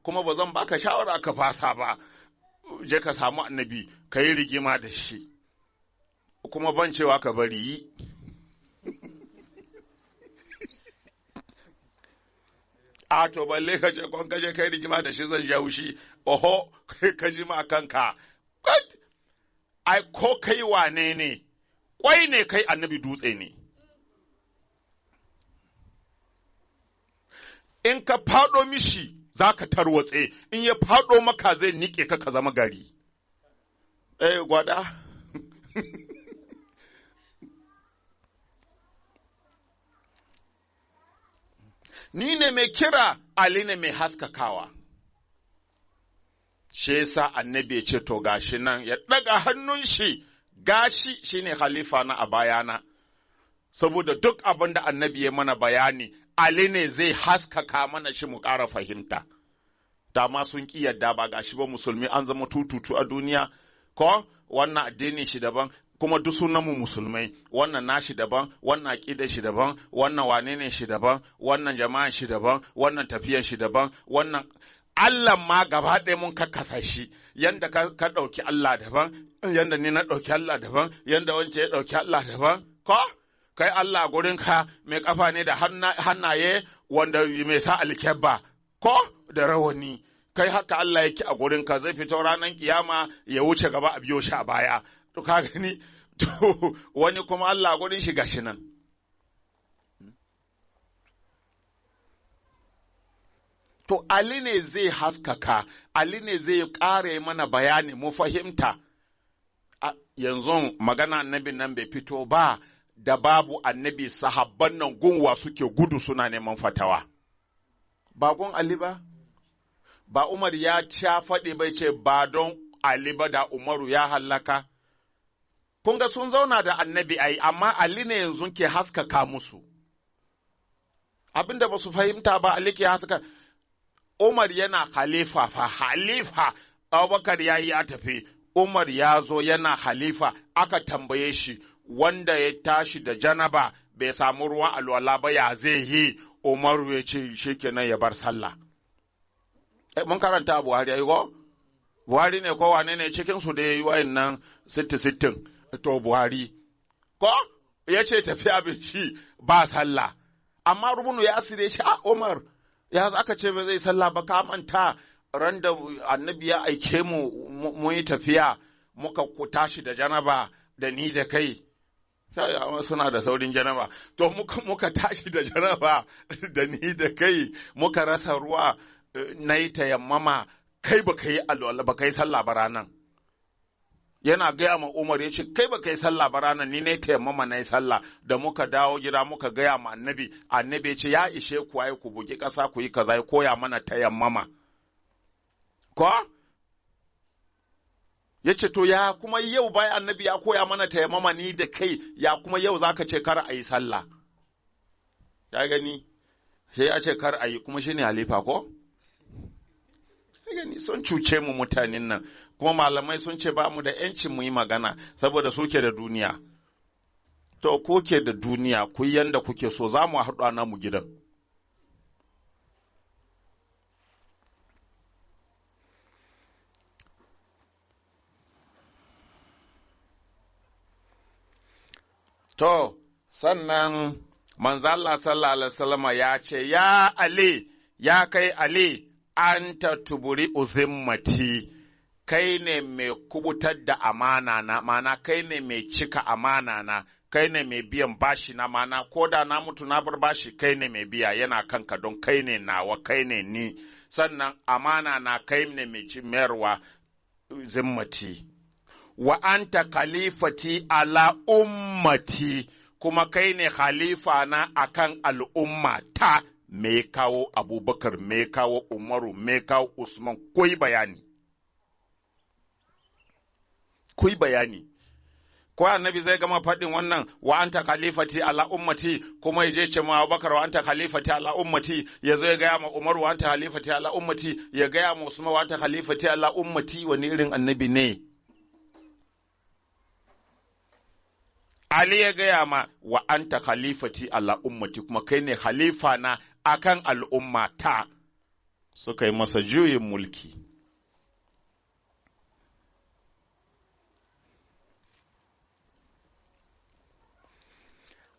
Kuma ba zan baka shawara ka fasa ba, je ka samu annabi ka yi rigima da shi, kuma ban cewa ka bari yi. A to balle ka ce kwan kaje kai rigima da shi zan jawo shi, oho, ka ji ma kanka. Ai, ko kai wane ne, kwai ne kai annabi dutse ne. In ka faɗo mishi, za ka tarwatse, in ya faɗo maka zai niƙe ka zama gari. Gwada. Ni ne mai kira, Ali ne mai haskakawa. Shi yasa annabi ya ce, to gashi nan, ya ɗaga hannun shi, gashi shi ne halifa na a bayana. Saboda duk abin da annabi ya mana bayani, Ali ne zai haskaka mana shi mu ƙara fahimta. Dama sun ƙi yadda ba gashi ba musulmi an zama tututu a duniya, ko wannan addini shi daban, kuma duk sunanmu musulmai, wannan nashi daban, wannan aqidar shi daban, wannan wane ne shi daban, wannan jama'an shi daban, wannan tafiyan shi daban, wannan Allah ma gaba ɗaya mun kakkasa shi, yanda ka ɗauki Allah daban, yanda ni na ɗauki Allah daban, yanda wance ya ɗauki Allah daban, ko? Kai Allah gurinka mai ƙafa ne da hannaye wanda mai sa alkyabba, ko? Da rawani. Kai haka Allah yake a gurinka zai fito ranar kiyama ya wuce gaba a biyo shi a baya. To ka gani, to wani kuma Allah gurin shi gashi nan. To Ali ne zai haskaka, Ali ne zai ƙare mana bayani mu fahimta. Yanzu magana annabin nan bai fito ba, da babu annabi sahabban nan gunwa suke gudu suna neman fatawa. Ba gun Ali ba? Ba Umar ya ca faɗi bai ce ba don Ali ba da Umaru ya hallaka? Kun ga sun zauna da annabi ai, amma Ali ne yanzu ke haskaka musu. Abinda ba su fahimta ba Ali ke haskaka. Umar yana halifa fa, halifa, Abubakar ya yi ya tafi, Umar ya zo yana halifa, aka tambaye shi, wanda ya tashi da janaba bai samu ruwan alwala ba ya zai yi, Umaru ya ce shi kenan ya bar sallah. Mun karanta Buhari ya yi ko? Buhari ne ko wane ne cikinsu da ya yi wa'innan 60-60, to Buhari. Ko? Ya ce tafi abin shi ba sallah. Amma rubunu ya asire shi a Umar. Ya aka ce ba zai sallah ba, ka manta ran da annabi ya aike mu yi tafiya muka tashi da janaba da ni da kai. Suna da saurin janaba. To muka tashi da janaba da ni da kai muka rasa ruwa na yi tayammama, kai ba ka yi alwala ba ka yi sallah ba ranan. Yana gaya ma Umar ya ce, kai ba ka yi sallah ba ranan, ni na yi tayammama na yi sallah. Da muka dawo gida muka gaya ma annabi, annabi ya ce ya ishe ku ai ku bugi ƙasa ku yi kaza, ya koya mana tayammama. Ko? Ya ce to ya kuma yau bayan annabi ya koya mana tayammama ni da kai, ya kuma yau za ka ce kar a yi sallah. Ya gani? Sai ya ce kar a yi, kuma shi ne halifa ko? Gani sun cuce mu mutanen nan, kuma malamai sun ce ba mu da ‘yancin mu yi magana saboda suke da duniya. To, ko ke da duniya, ku yi yanda kuke so, za mu haɗu na mu gidan. To, sannan manzala sallallahu alaihi wasallama ya ce, ya Ali, ya kai Ali, anta tuburi uzimmati, kai ne mai kubutar da amana na, mana kai ne mai cika amana na, kai ne mai biyan bashi na, mana ko da na mutu na bar bashi kai ne mai biya, yana kanka don kai ne nawa, kai ne ni, sannan amana na kai ne mai mayarwa zimmati. Wa anta khalifati ala ummati, kuma kai ne khalifa na akan al'umma ta. Me kawo Abubakar, me kawo Umaru, me kawo Usman, kuyi bayani. Kuyi bayani. Ko annabi zai gama faɗin wannan wa anta khalifati ala ummati, kuma yaje ce ma Abubakar wa anta khalifati ala ummati, yazo ya gaya ma Umaru wa anta khalifati ala ummati, ya gaya ma Usman wa anta khalifati ala ummati, wani irin annabi ne? Ali ya gaya ma wa anta khalifati ala ummati, kuma kai ne khalifa na akan al'umma ta. Suka yi masa juyin mulki.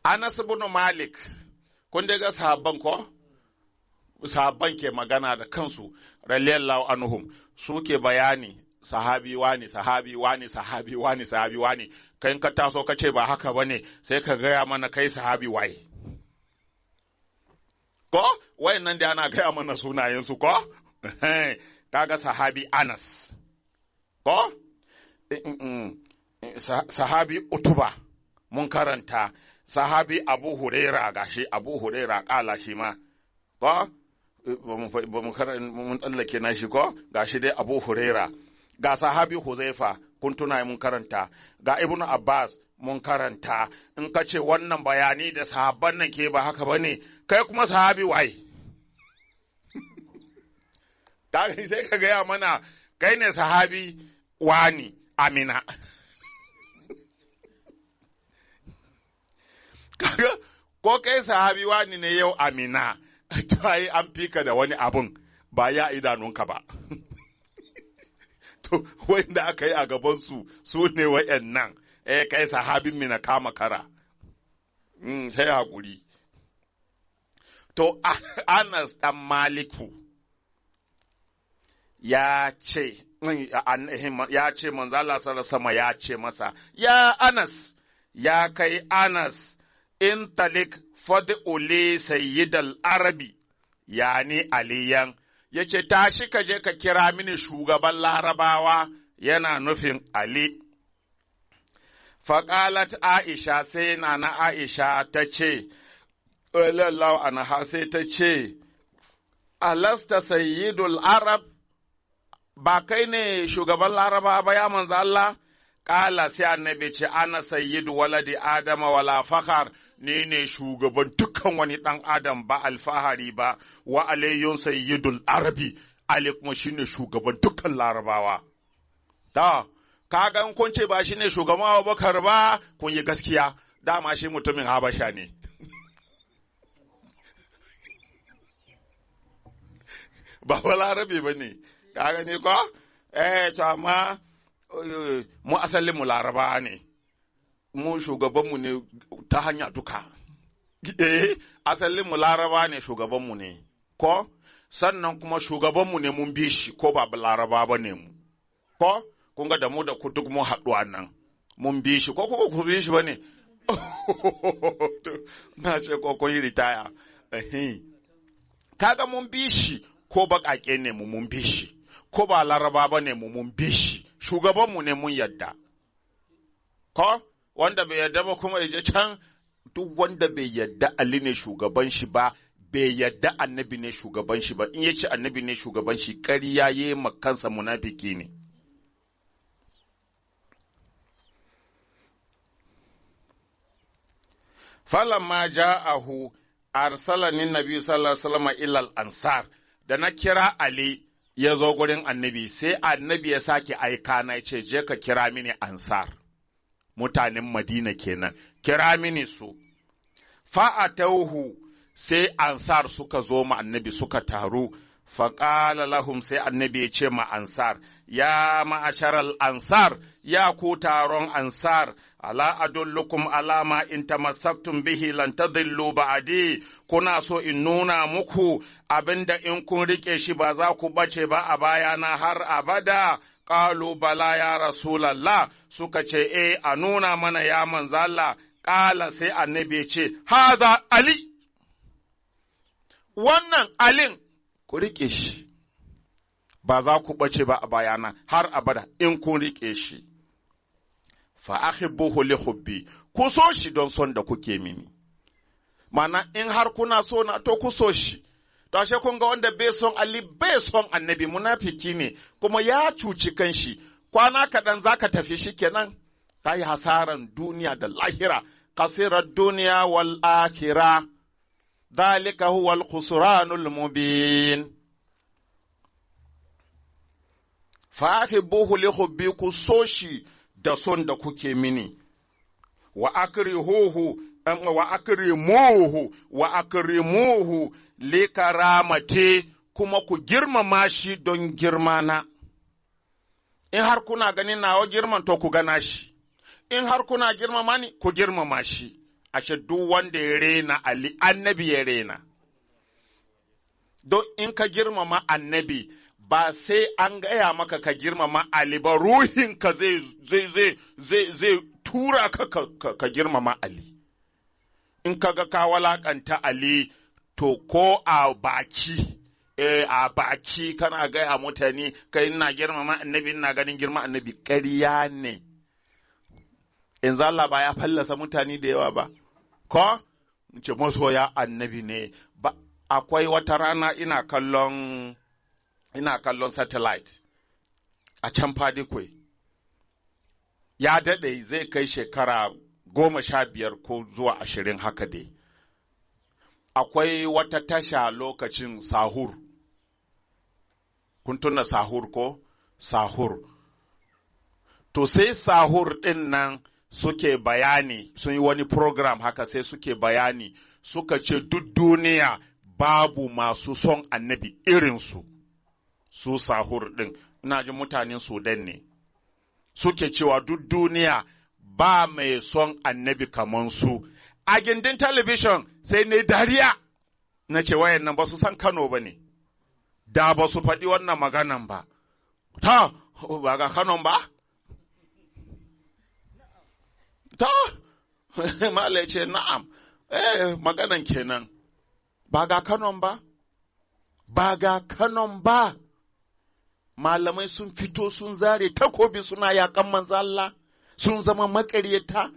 Anas ibn Malik, kun daga sahabban ko? Sahabban ke magana da kansu, radiyallahu anhum, suke bayani, sahabi wani, sahabi wani, sahabi wani, sahabi wani. Kai ka taso ka ce ba haka bane, sai ka gaya mana kai sahabi waye. Ko? Wayannan da ana gaya mana sunayensu ko? Kaga sahabi Anas. Ko? Sahabi Utuba, mun karanta. Sahabi Abu Huraira, gashi Abu Huraira kala shi ma. Ko? Mun tsallake na shi ko? Gashi dai Abu Huraira. Ga sahabi Huzaifa, kun tuna mun karanta. Ga Ibn Abbas, mun karanta. In ka ce wannan bayani da sahabban nan ke ba haka bane, kai kuma sahabi waye? Sai ka gaya mana, kai ne sahabi wani, Amina. kaga ko kai sahabi wani ne yau amina to ai an fika da wani abun ba ya idanunka ba to wanda aka yi a gaban su ne wayannan kai sahabin mina kama kara sai hakuri to Anas dan Maliku ya ce manzo Allah sallallahu ya ce masa ya Anas ya kai Anas in talik fad'uli sayyidal arabi yani aliyan yace tashi ka je ka kira mini shugaban larabawa yana nufin Ali faqalat Aisha sai nana Aisha ta ce lallahu anha sai ta ce alasta sayyidul arab ba kai ne shugaban laraba ba ya manzo Allah kala sai annabi ce ana sayyidu waladi adama wala fakhar ne shugaban dukkan wani dan adam ba alfahari ba wa alayyun sayyidul arabi ali kuma shine shugaban dukkan larabawa ta kaga in kun ce ba shine shugaban Abubakar ba kun yi gaskiya dama shi mutumin Habasha ne ba larabe bane kaga ne ko to amma mu asalin mu laraba ne mu shugabanmu ne ta hanya duka asalin mu laraba ne shugabanmu ne ko sannan kuma shugabanmu ne mun bi shi ko ba laraba ba ne mu ko kun ga da mu da ku duk mu haɗu a nan mun bi shi ko ku bi shi ba ne na ce ko kun yi ritaya kaga mun bi shi ko baƙaƙe ne mu mun bi shi ko ba laraba ba ne mu mun bi shi shugabanmu ne mun yadda ko wanda bai yadda ba kuma ya je can duk wanda bai yadda Ali ne shugaban shi ba bai yadda annabi ne shugaban shi ba in ya ce annabi ne shugaban shi ƙarya yayi makansa munafiki ne falamma ja'ahu arsalani nabi sallallahu alaihi wasallam ila al-ansar da na kira Ali ya zo gurin annabi sai annabi ya sake aika na ce je ka kira mini ansar mutanen Madina kenan kira mini su fa'atauhu sai ansar suka zo ma annabi suka taru faƙala lahum sai annabi ya ce ma ansar ya ma'asharal ansar ya ku taron ansar ala adullukum ala ma in tamassaktum bihi lan tadillu ba'di kuna so in nuna muku abinda in kun rike shi ba za ku bace ba a bayana har abada qalu bala ya rasulallah suka ce a nuna mana ya manzo Allah qala sai annabi ya ce haza ali wannan alin ku riƙe shi, ba za ku ɓace ba a bayana har abada in kun riƙe shi. Fa'ahibbuhu li hubbi, ku so shi don son da kuke mini. Mana in har kuna so na to ku so shi, to ashe kun ga wanda bai son Ali bai son annabi munafiki ne, kuma ya cuci kanshi, kwana kaɗan za ka tafi shi kenan, ta yi hasaran duniya da lahira, kasirar duniya wal akhirah. ذلك هو الخسران المبين فأحبوه لحبكم سوشي da son da kuke mini wa akrimuhu li karamati kuma ku girmama shi don girmana in har kuna ganin nawa girman to ku gana shi in har kuna girmama ni ku girmama shi ashe duk wanda ya rena Ali annabi ya rena don in ka girmama annabi ba sai an gaya maka ka girmama Ali ba ruhinka zai tura ka girmama Ali in ka ga ka walakanta Ali to ko a baki kana gaya mutane kai ina girmama annabi ina ganin girma annabi ƙarya ne in Allah ba ya fallasa mutane da yawa ba ko ce masoya annabi ne ba akwai wata rana ina kallon satellite a can Fadikwe ya daɗe zai kai shekara 15 ko zuwa 20 haka dai akwai wata tasha lokacin sahur kun tuna sahur ko sahur to sai sahur ɗin nan suke bayani, sun yi wani program haka sai suke bayani, suka ce duk duniya babu masu son annabi irinsu, su sahur ɗin, ina jin mutanen Sudan ne, suke cewa duk duniya ba mai son annabi kaman su. A gindin talabishin sai ne dariya, na ce wayan nan ba su san Kano ba ne, da ba su faɗi wannan maganan ba. Ta, ba ga Kano ba? Ta, Mala ce na'am, maganan kenan, ba ga Kano ba? Ba ga Kano ba. Malamai sun fito sun zare takobi suna yakan manzo Allah, sun zama maƙaryata,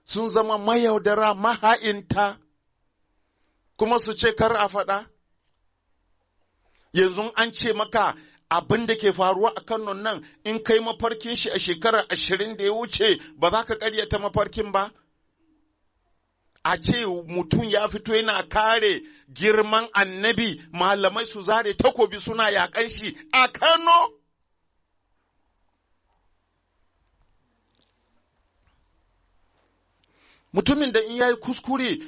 sun zama mayaudara, maha'inta, kuma su ce kar a faɗa. Yanzu an ce maka abin da ke faruwa a Kano nan, in kai mafarkin shi a shekarar 20 da ya wuce ba za ka ƙaryata mafarkin ba? A ce mutum ya fito yana kare girman annabi, malamai su zare takobi suna yakan shi a Kano? Mutumin da in yayi kuskure,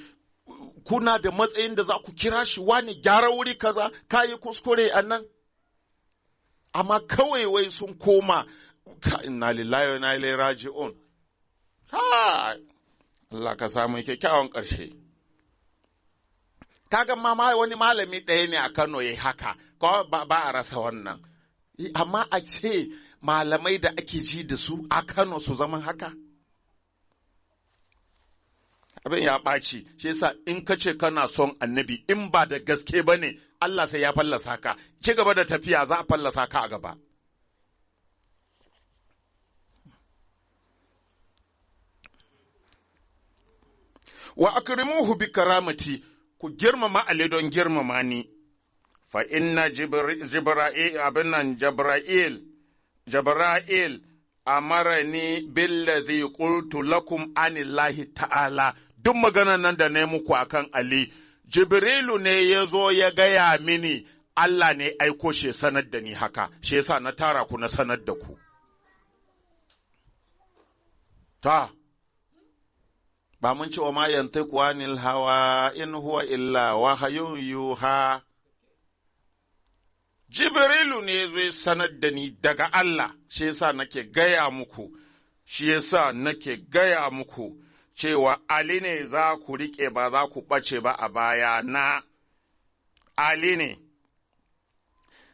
kuna da matsayin da za ku kira shi wani gyara wuri kaza, ka yi kuskure a nan. Amma kawai wai sun koma, inna lillahi wa inna ilaihi raji'un. Allah ka samu kyakkyawan ƙarshe. Kaga ma wani malami ɗaya ne a Kano yayi haka, ko ba a rasa wannan. Amma a ce malamai da ake ji da su a Kano su zama haka. Abin ya ɓaci, shi yasa in ka ce kana son annabi in ba da gaske ba ne, Allah sai ya fallasa ka, ci gaba da tafiya za a fallasa ka a gaba. Wa akrimuhu bi karamati, ku girmama Ali don girmama ni, fa inna Jibra'il amarani billadhi qultu lakum anillahi ta'ala. Duk maganan nan da na yi muku akan Ali, Jibrilu ne ya zo ya gaya mini, Allah ne aiko shi sanar da ni haka, shi yasa na tara ku na sanar da ku. Ta, ba mun ce wa ma yantiqu anil hawa in huwa illa wahayun yuha. Jibrilu ne zai sanar da ni daga Allah, shi yasa nake gaya muku, cewa Ali ne za ku riƙe ba za ku ɓace ba a baya na Ali ne.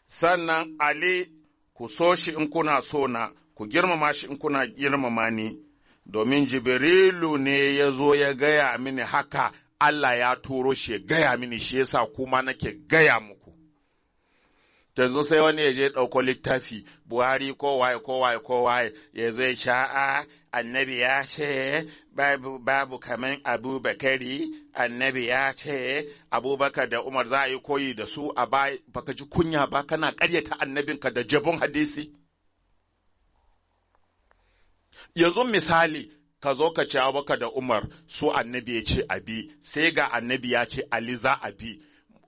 Sannan Ali ku so shi in kuna so na, ku girmama shi in kuna girmama ni, domin Jibrilu ne ya zo ya gaya mini haka, Allah ya turo shi ya gaya mini, shi yasa kuma nake gaya muku. Yanzu sai wani ya je ɗauko littafi, Buhari ko waye, ya zo ya sha'a, annabi ya ce, babu kaman Abubakari, annabi ya ce, Abubakar da Umar za a yi koyi da su a baya, baka ji kunya ba, kana ƙaryata annabinka da jabon hadisi. Yanzu misali, ka zo ka ce Abubakar da Umar su annabi ya ce abi, sai ga annabi ya ce Ali za a bi.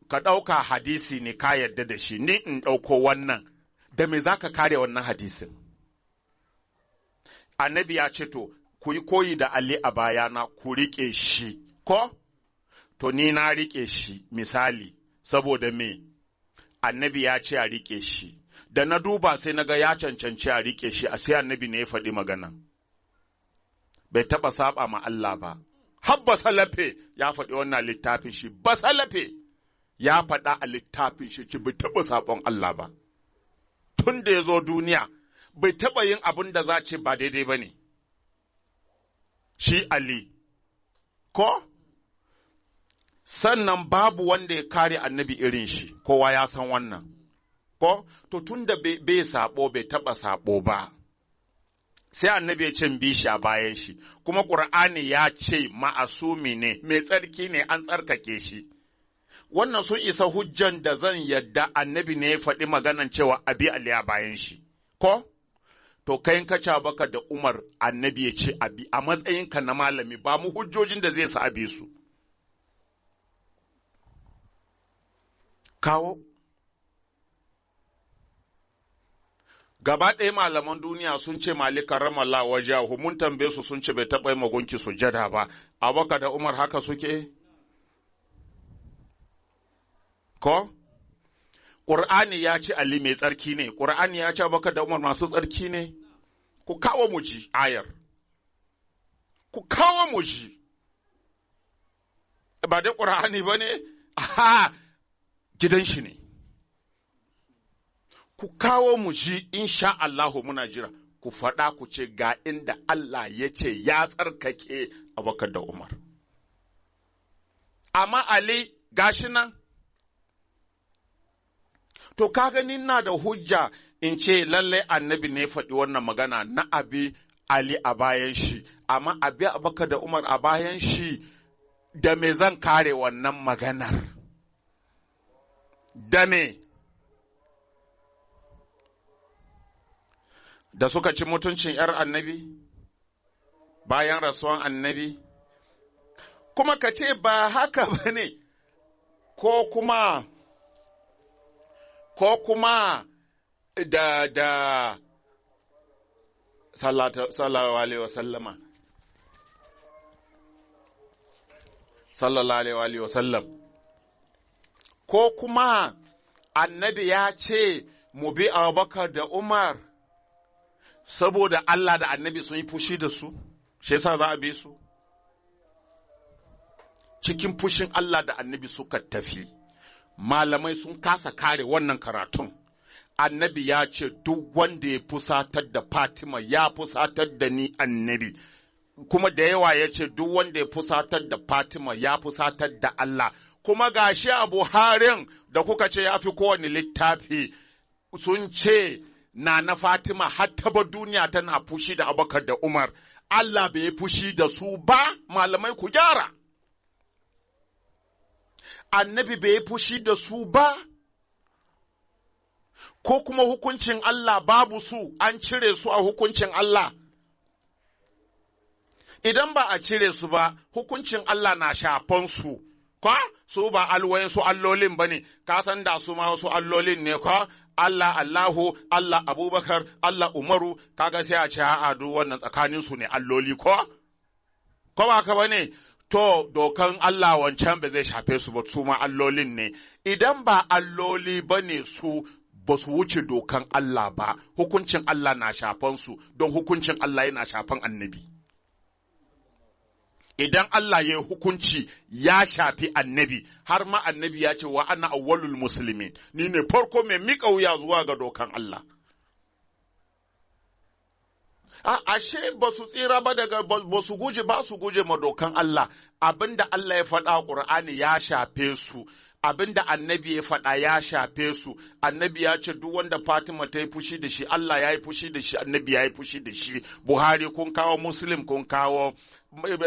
Ka ɗauka hadisi ne ka yarda da shi, ni in ɗauko wannan, da me za ka kare wannan hadisin? Annabi ya ce to, ku yi koyi da Ali a bayana, ku riƙe shi, ko? To ni na riƙe shi, misali, saboda me? Annabi ya ce a riƙe shi, da na duba sai na ga ya cancanci a riƙe shi, a sai annabi ne ya faɗi magana. Bai taɓa saba ma Allah ba. Habba salafe ya faɗi wannan littafin shi, ba salafe. Ya faɗa a littafin shi ci bai taɓa saɓon Allah ba. Tun da ya zo duniya, bai taɓa yin abin da za ce ba daidai ba ne. Shi Ali, ko? Sannan babu wanda ya kare annabi irin shi, kowa ya san wannan. Ko? To tun da bai saɓo, bai taɓa saɓo ba. Sai annabi ya ce bi shi a bayan shi, kuma Ƙur'ani ya ce ma'asumi ne, mai tsarki ne, an tsarkake shi. Wannan sun isa hujjan da zan yadda annabi ne ya faɗi maganan cewa abi Ali a bayan shi, ko? To kai ka ca baka da Umar annabi ya ce abi a matsayinka na malami, ba mu hujjojin da zai sa abi su. Kawo. Gaba ɗaya malaman duniya sun ce Malik karramallah wajahu, mun tambaye su sun ce bai taɓa yi magunki sujada ba. Abubakar da Umar haka suke? Ko? Ƙur'ani ya ce Ali mai tsarki ne, Ƙur'ani ya ce Abubakar da Umar masu tsarki ne. Ku kawo mu ji ayar. Ku kawo mu ji. Ba dai Ƙur'ani ba ne? Aha, gidan shi ne. Ku kawo mu ji, insha Allahu muna jira, ku faɗa ku ce ga inda Allah ya ce ya tsarkake Abubakar da Umar. Amma Ali gashi nan, to ka gani na da hujja in ce lallai annabi ne faɗi wannan magana na abi Ali a bayan shi, amma abi Abubakar da Umar a bayan shi, da me zan kare wannan maganar? Da me? Da suka ci mutuncin ‘yar annabi bayan rasuwan annabi, kuma ka ce ba haka ba ne, ko kuma da sallallahu alaihi wasallama, sallallahu alaihi wasallam, ko kuma annabi ya ce mu bi Abubakar da Umar saboda Allah da annabi sun yi fushi da su, shi yasa za a bi su? Cikin fushin Allah da annabi suka tafi, malamai sun kasa kare wannan karatun. Annabi ya ce duk wanda ya fusatar da Fatima ya fusatar da ni annabi, kuma da yawa ya ce duk wanda ya fusatar da Fatima ya fusatar da Allah, kuma gashi a Buharin da kuka ce ya fi kowane littafi sun ce na Fatima har taba duniya tana fushi da Abubakar da Umar, Allah bai fushi da su ba, malamai ku gyara. Annabi bai fushi da su ba, ko kuma hukuncin Allah babu su, an cire su a hukuncin Allah. Idan ba a cire su ba, hukuncin Allah na shafan su, kwa su ba alwayen su allolin ba ne, ka san da su ma wasu allolin ne kwa, Allah Allahu, Allah Abubakar, Allah Umaru, kaga sai a ce a'a duk wannan tsakanin su ne alloli ko? Ko ba ka bane? To dokan Allah wancan ba zai shafe su ba, su ma allolin ne. Idan ba alloli bane su ba su wuce dokan Allah ba, hukuncin Allah na shafan su, don hukuncin Allah yana shafan annabi. Idan Allah ya yi hukunci ya shafi annabi, har ma annabi ya ce wa ana awwalul muslimin, ni ne farko mai miƙa wuya zuwa ga dokan Allah. Ashe ba su tsira ba daga ba su guje ma dokan Allah, abinda Allah ya faɗa Ƙur'ani ya shafe su, abinda annabi ya faɗa ya shafe su. Annabi ya ce duk wanda Fatima ta yi fushi da shi, Allah ya yi fushi da shi, annabi ya yi fushi da shi. Buhari kun kawo, Muslim kun kawo,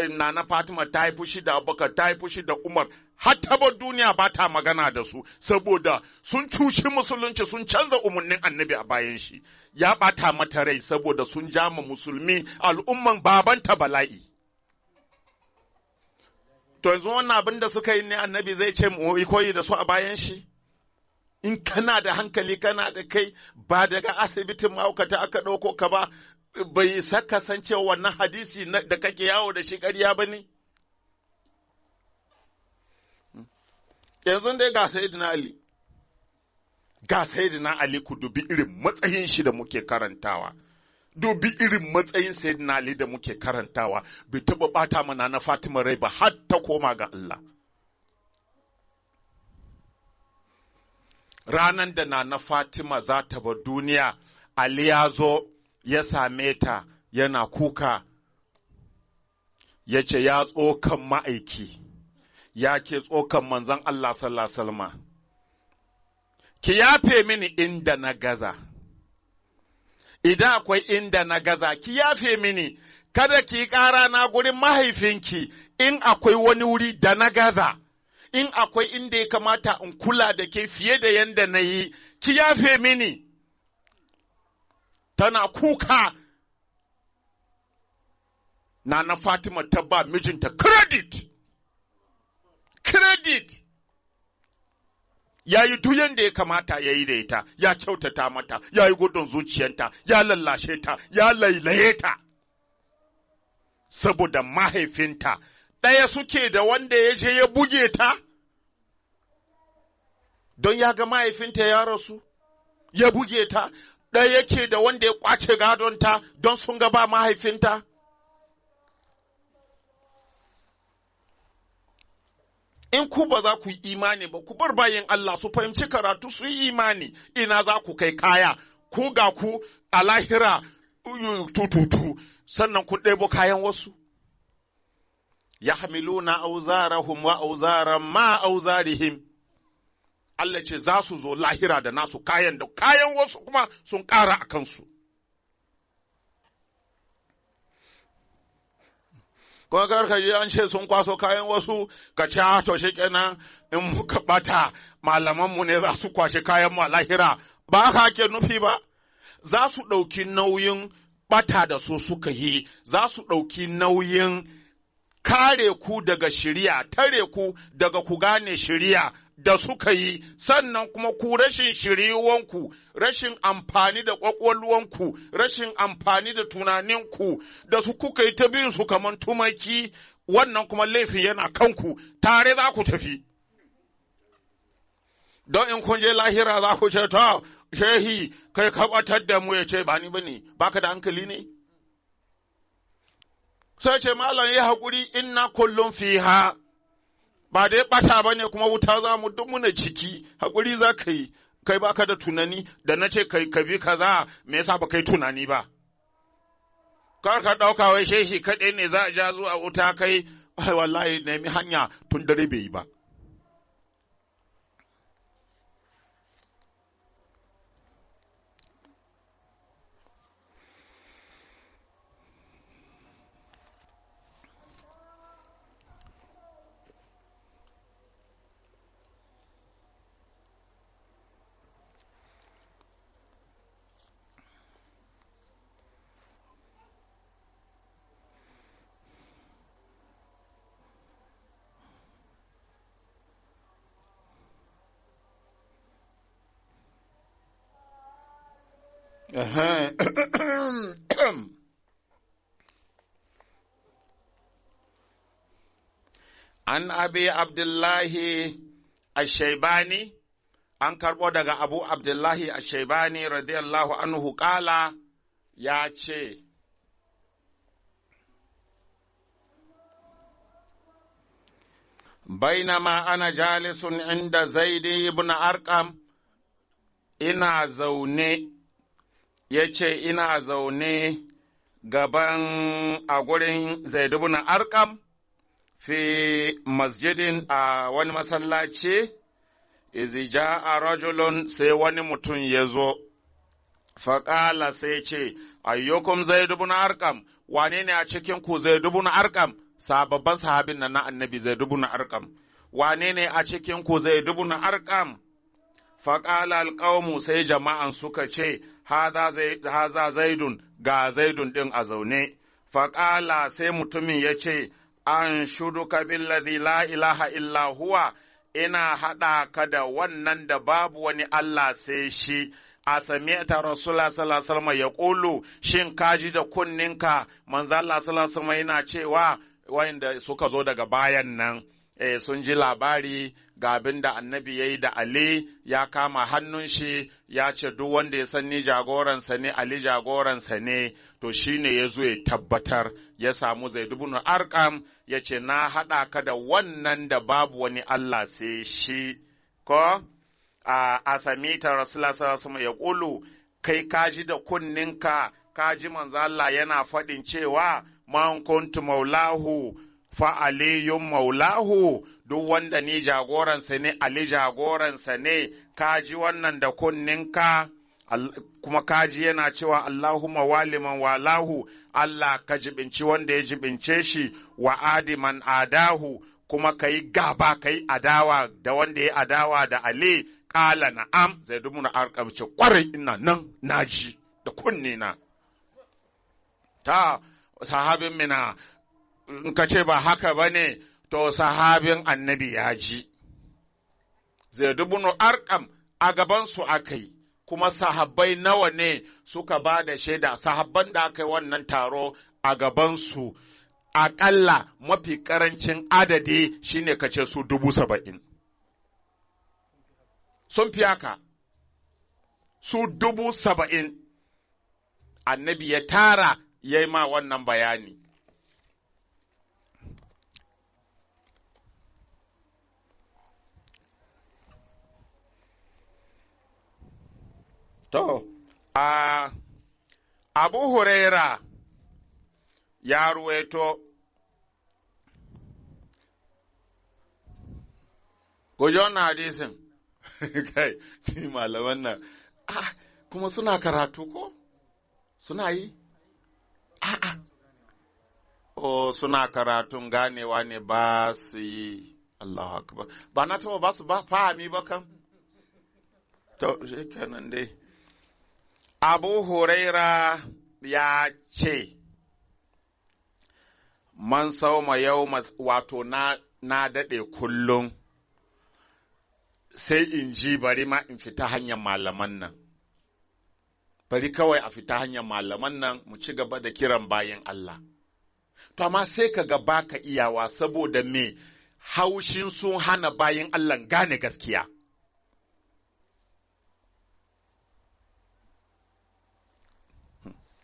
Nana Fatima ta yi fushi da Abubakar, ta yi fushi da Umar, har tabar duniya ba ta magana da su, saboda sun cuci musulunci, sun canza umarnin annabi a bayan shi. Ya ɓata mata rai saboda sun jama musulmi al'umman babanta bala'i. To yanzu wannan abin da suka yi ne annabi zai ce mu yi koyi da su a bayan shi? In kana da hankali kana da kai, ba daga asibitin mahaukata aka ɗauko ka ba, bai saka san cewa wannan hadisi da kake yawo da shi ƙarya ba ne? Yanzu dai ga Sayyidina Ali, ga Sayyidina Ali ku dubi irin matsayin shi da muke karantawa. Dubi irin matsayin Sayyidina Ali da muke karantawa, bai taɓa ɓata mana na Fatima rai ba har ta koma ga Allah. Ranan da na Fatima za ta bar duniya, Ali ya zo ya same ta yana kuka, ya ce ya tsokan ma'aiki, ya ke tsokan manzon Allah sallallahu alaihi wasallam, ki yafe mini inda na gaza. Idan akwai inda na gaza, ki yafe mini, kada ki ƙara na gurin mahaifinki in akwai wani wuri da na gaza, in akwai inda ya kamata in kula da ke fiye da yanda na yi, ki yafe mini. Tana kuka, Nana Fatima ta ba mijinta credit, ya yi duk yadda ya kamata ya yi da ita, ya kyautata mata, ya yi gudun zuciyarta, ya lallashe ta, ya lailaye ta, saboda mahaifinta. Ɗaya suke da wanda ya je ya buge ta, don ya ga mahaifinta ya rasu, ya buge ta, ɗaya yake da wanda ya ƙwace gadonta don sun ga ba mahaifinta. In ku ba za ku yi imani ba, ku bar bayin Allah su fahimci karatu su yi imani, ina za ku kai kaya, ku ga ku a lahira tututu, sannan ku ɗebo kayan wasu. Ya hamiluna auzarahum wa auzaran ma auzarihim. Allah ce za su zo lahira da nasu kayan da kayan wasu kuma sun ƙara a kansu. Kuma karka ji an ce sun kwaso kayan wasu ka ci to shi kenan in muka bata malamanmu ne za su kwashe kayan mu a lahira, ba haka ake nufi ba. Za su ɗauki nauyin bata da su suka yi, za su ɗauki nauyin kare ku daga shiriya, tare ku daga ku gane shiriya da suka yi, sannan kuma ku rashin shiriwanku, rashin amfani da ƙwaƙwalwanku, rashin amfani da tunaninku, da su kuka yi ta bin su kamar tumaki, wannan kuma laifin yana kanku, tare za ku tafi. Don in kun je lahira za ku ce, to, shehi, kai kaɓatar da mu, ya ce, ba ni ba ne, ba ka da hankali ne? Sai ce, malam ya haƙuri, inna kullum fiha. Ba dai ɓata ba ne kuma wuta za mu duk muna ciki, haƙuri za ka yi, kai ba ka da tunani, da na ce kai ka bi kaza, me yasa ba kai tunani ba? Kar ka ɗauka wai shehi kaɗai ne za a ja zuwa wuta kai, wallahi nemi hanya tun dare bai yi ba. An abi Abdullahi Ash-Shaybani, an karɓo daga Abu Abdullahi Ash-Shaybani radiyallahu anhu ƙala ya ce, Bainama ana jalisun inda Zaidi ibn Arqam, ina zaune, ya ce ina zaune gaban a gurin Zaid ibn Arqam, fi masjidin a wani masallaci, izija a rajulun sai wani mutum ya zo, faƙala sai ce, ayyukum Zaid ibn Arqam, wane ne a cikin ku Zaid ibn Arqam? Babban sahabin nan na annabi Zaid ibn Arqam, wane ne a cikin ku Zaid ibn Arqam? Faƙala alƙawmu sai jama'an suka ce, haza Zaidun, ga Zaidun ɗin a zaune. Faƙala sai mutumin ya ce, an shuduka billazi la ilaha illa huwa, ina haɗa ka da wannan da babu wani Allah sai shi. A sami'ta Rasulullah sallallahu alaihi wasallam ya ƙulu, shin kaji da kunninka manzo Allah sallallahu alaihi wasallam yana cewa, wayanda suka zo daga bayan nan sun ji labari ga abin da annabi ya yi da Ali, ya kama hannun shi ya ce duk wanda ya san ni jagoransa ne, Ali jagoransa ne, to shi ne ya zo ya tabbatar, ya samu Zaid ibn Arqam ya ce na haɗa ka da wannan da babu wani Allah sai shi, ko a samita Rasulullah sallallahu alaihi wasallam ya ƙulu, kai kaji da kunninka, kaji manzo Allah yana faɗin cewa man kuntu maulahu fa aliyun maulahu, duk wanda ni jagoransa ne, Ali jagoransa ne, kaji wannan da kunninka, kuma kaji yana cewa Allahumma waliman walahu, Allah ka jibinci wanda ya jibince shi, wa adiman adahu, kuma ka yi gaba, ka yi adawa da wanda ya adawa da Ali, ƙala na'am, Zaid ibn Arqam ce ƙwarai ina nan naji da kunnina. Ta sahabin mina, in ka ce ba haka ba ne, to sahabin annabi ya ji, Zaid ibn Arqam a gabansu aka yi, kuma sahabbai nawa ne suka ba da shaida, sahabban da aka yi wannan taro a gabansu, aƙalla mafi ƙarancin adadi shine kace su 70,000. Sun fi haka, su 70,000 annabi ya tara ya yi ma wannan bayani. To, Abu Huraira ya ruwaito, ku ji wannan hadisin, kai, ni malaman nan, kuma suna karatu ko? Suna yi? Suna karatun ganewa ne ba su yi, Allahu Akbar. Ba na taɓa ba su ba fahimi ba kan? To, shi kenan dai. Abu Huraira ya ce, Man sauma yau wato na daɗe kullum, sai in ji bari ma in fita hanyar malaman nan. Bari kawai a fita hanyar malaman nan mu ci gaba da kiran bayan Allah. To, amma sai ka ga baka iyawa saboda me haushin sun hana bayan Allah gane gaskiya.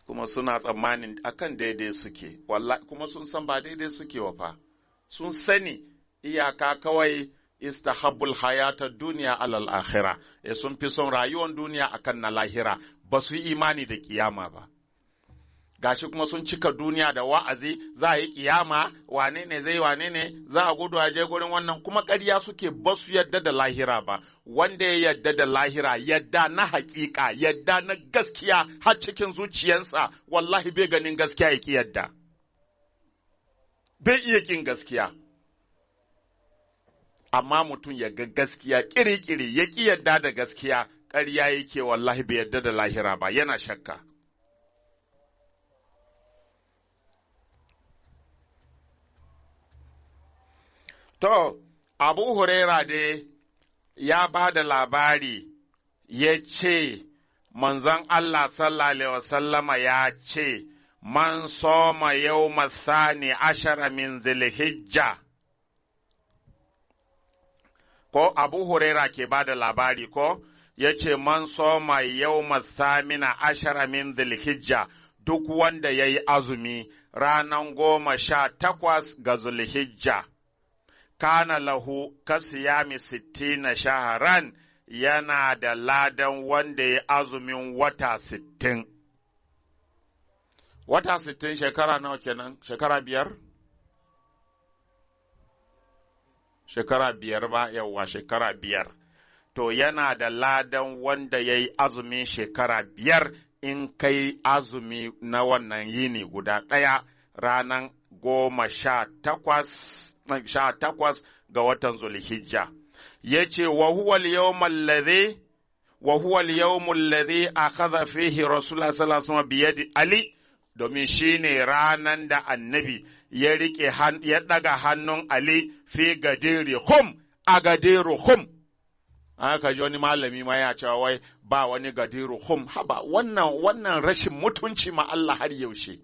Kuma suna tsammanin akan daidai suke, wallahi kuma sun san ba daidai suke wa fa, sun sani iyaka kawai istahabbul hayatar duniya alal akhira, sun fi son rayuwar duniya akan na lahira, ba su yi imani da kiyama ba. Gashi kuma sun cika duniya da wa'azi, za a yi kiyama, wane ne zai wane ne, za a gudu a je gurin wannan, kuma ƙarya suke ba su yadda da lahira ba, wanda ya yadda da lahira, yadda na haƙiƙa, yadda na gaskiya har cikin zuciyarsa, wallahi bai ganin gaskiya ya ƙi yadda. Bai iya ƙin gaskiya. Amma mutum ya ga gaskiya ƙiri-ƙiri, ya ƙi yadda da gaskiya, ƙarya yake wallahi bai yadda da lahira ba, yana shakka. To, Abu Huraira dai ya ba da labari ya ce, Manzon Allah sallallahu Alaihi wasallama ya ce, Man soma yau masani ashara min zilhijja. Ko Abu Huraira ke ba da labari ko, ya ce, Man soma yau masamina ashara min zilhijja, duk wanda ya yi azumi ranar 18 ga Zulhijja. Kana lahu kasiyami 60 shaharan, yana da ladan wanda ya azumin wata 60. Wata 60 shekara nawa kenan? Shekara 5? Shekara 5 ba, yawa shekara 5. To yana da ladan wanda ya yi azumin shekara 5 in kai azumi na wannan yini guda ɗaya ranar 18 ga watan Zulhijja. Ya ce, wa huwa al-yawmul ladhi akhadha fihi Rasulullah sallallahu alaihi wasallam biyadi Ali, domin shine ranan da annabi ya rike ya daga hannun Ali fi gadiri Khum, a gadiru Khum. Aka ji wani malami ma ya cewa wai ba wani gadiru Khum, haba wannan rashin mutunci ma Allah har yaushe.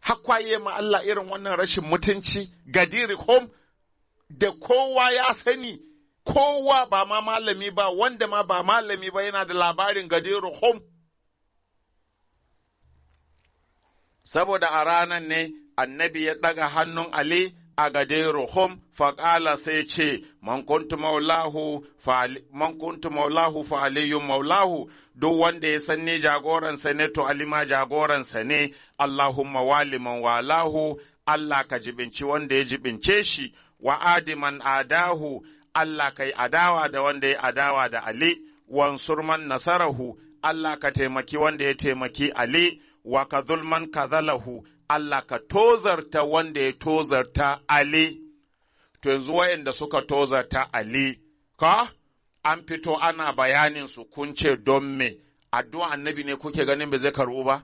Hakwaye ma Allah irin wannan rashin mutunci, gadiri Khum, da kowa ya sani, kowa ba ma malami ba, wanda ma ba malami ba yana da labarin gadiru Khum. Saboda a ranar ne annabi ya ɗaga hannun Ali a gadiru Khum, faƙala sai ce, Man kuntu maulahu fa aliyun maulahu, duk wanda ya san ni jagoransa ne to Ali ma jagoransa ne, Allahumma waliman walahu, Allah ka jibinci wanda ya jibince shi, wa adiman adahu, Allah ka yi adawa da wanda ya adawa da Ali, wansur man nasarahu, Allah ka taimaki wanda ya taimaki Ali, wa ka zulman kazalahu, Allah ka tozarta wanda ya tozarta Ali. To yanzu wayanda suka tozarta Ali, ka an fito ana bayanin su kun ce don me, addu'a annabi ne kuke ganin ba zai karɓu ba?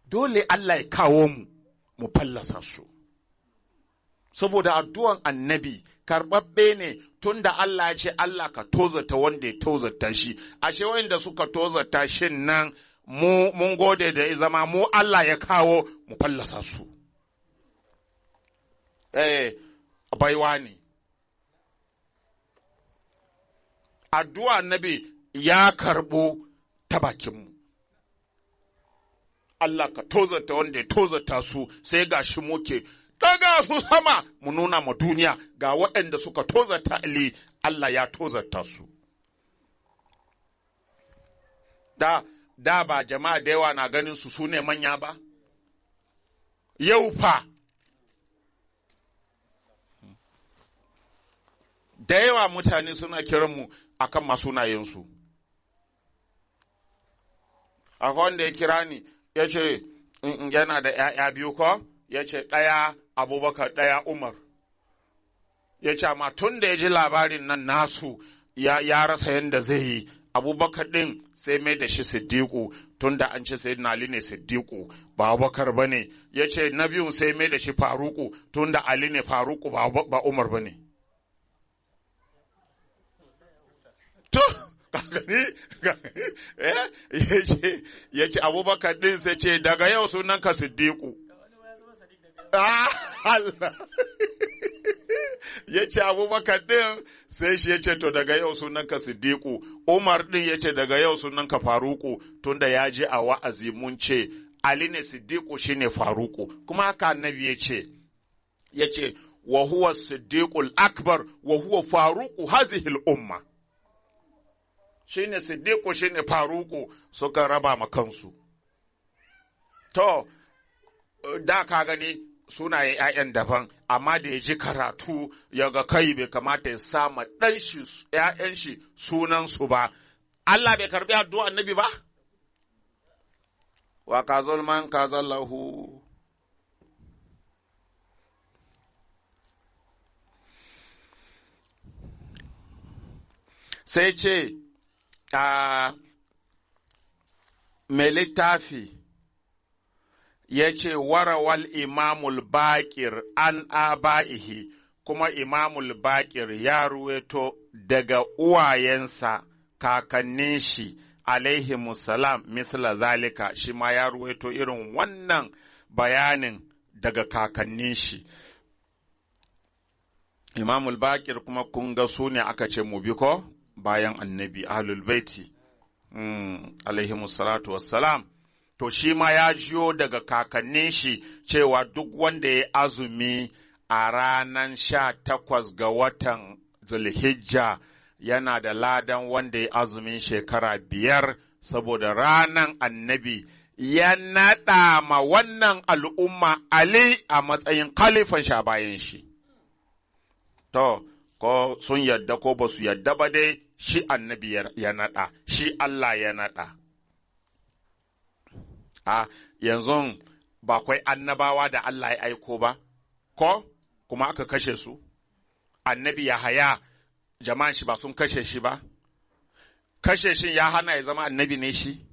Dole Allah ya kawo mu fallasa su. Saboda addu'an annabi karɓaɓɓe ne tunda Allah ya ce Allah ka tozata wanda ya tozata shi, ashe wanda suka tozata shin nan mun gode da zama mu Allah ya kawo mu fallasa su. Baiwa ne. Addu'a Annabi ya karɓo ta bakinmu. Allah ka tozata wanda ya tozata su, sai ga shi muke daga su sama mu nuna ma duniya ga waɗanda suka tozata Ali, Allah ya tozata su. Da ba jama'a da yawa na ganin su ne manya ba? Yau fa, da yawa mutane suna kiranmu akan masunayensu. Akwai wanda ya kira ni, ya ce, yana da ‘ya'ya biyu ko? Ya ce, ɗaya Abubakar, ɗaya Umar. Ya ce, amma tun da ya ji labarin nan nasu ya rasa yadda zai yi, Abubakar ɗin sai mai da shi Siddiƙu, tun da an ce sai Ali ne Siddiƙu, ba Abubakar ba ne. Ya ce, na biyun sai mai da shi Faruku, tun da Ali ne Faruku, ba Umar ba ne. Ya ce Abubakar ɗin sai ce daga yau sunanka Siddiƙu. Allah. Ya ce Abubakar ɗin sai shi ya ce to daga yau sunanka Siddiƙu. Umar ɗin ya ce daga yau sunanka Faruku, tunda ya ji a wa'azi mun ce Ali ne Siddiƙu shine Faruku. Kuma haka Annabi ya ce wa huwa Siddiqul Akbar wa huwa Faruku hazihil umma. Shine Siddiqu shine Faruku, suka raba ma kansu. To, da ka gani sunaye ‘ya'yan daban, amma da ya ji karatu ya ga kai bai kamata ya sama ‘ya'yan shi sunansu ba. Allah bai karbi addu'a Annabi ba? Wa ka zulman ka zallahu. Sai ce, mai littafi ya ce warawal imamul baƙir an aba'ihi, kuma imamul baƙir ya ruweto daga uwayensa kakannin shi alaihimussalam misla zalika, shi ma ya ruweto irin wannan bayanin daga kakannin shi. Imamul baƙir kuma kun ga su ne aka ce mu bi ko bayan Annabi ahlul baiti alaihimussalatu wassalam. To shi ma ya jiyo daga kakannin shi cewa duk wanda ya azumi a ranar 18 ga watan Zulhijja yana da ladan wanda ya azumin shekara 5, saboda ranar Annabi ya naɗa ma wannan al'umma Ali a matsayin khalifan sha bayan shi. To, ko sun yadda ko ba su yadda ba dai, shi Annabi ya naɗa, shi Allah ya naɗa. Yanzu ba kwai annabawa da Allah ya aiko ba, ko kuma aka kashe su? Annabi Yahaya, jama'an shi ba sun kashe shi ba? Kashe shi ya hana ya zama annabi ne shi?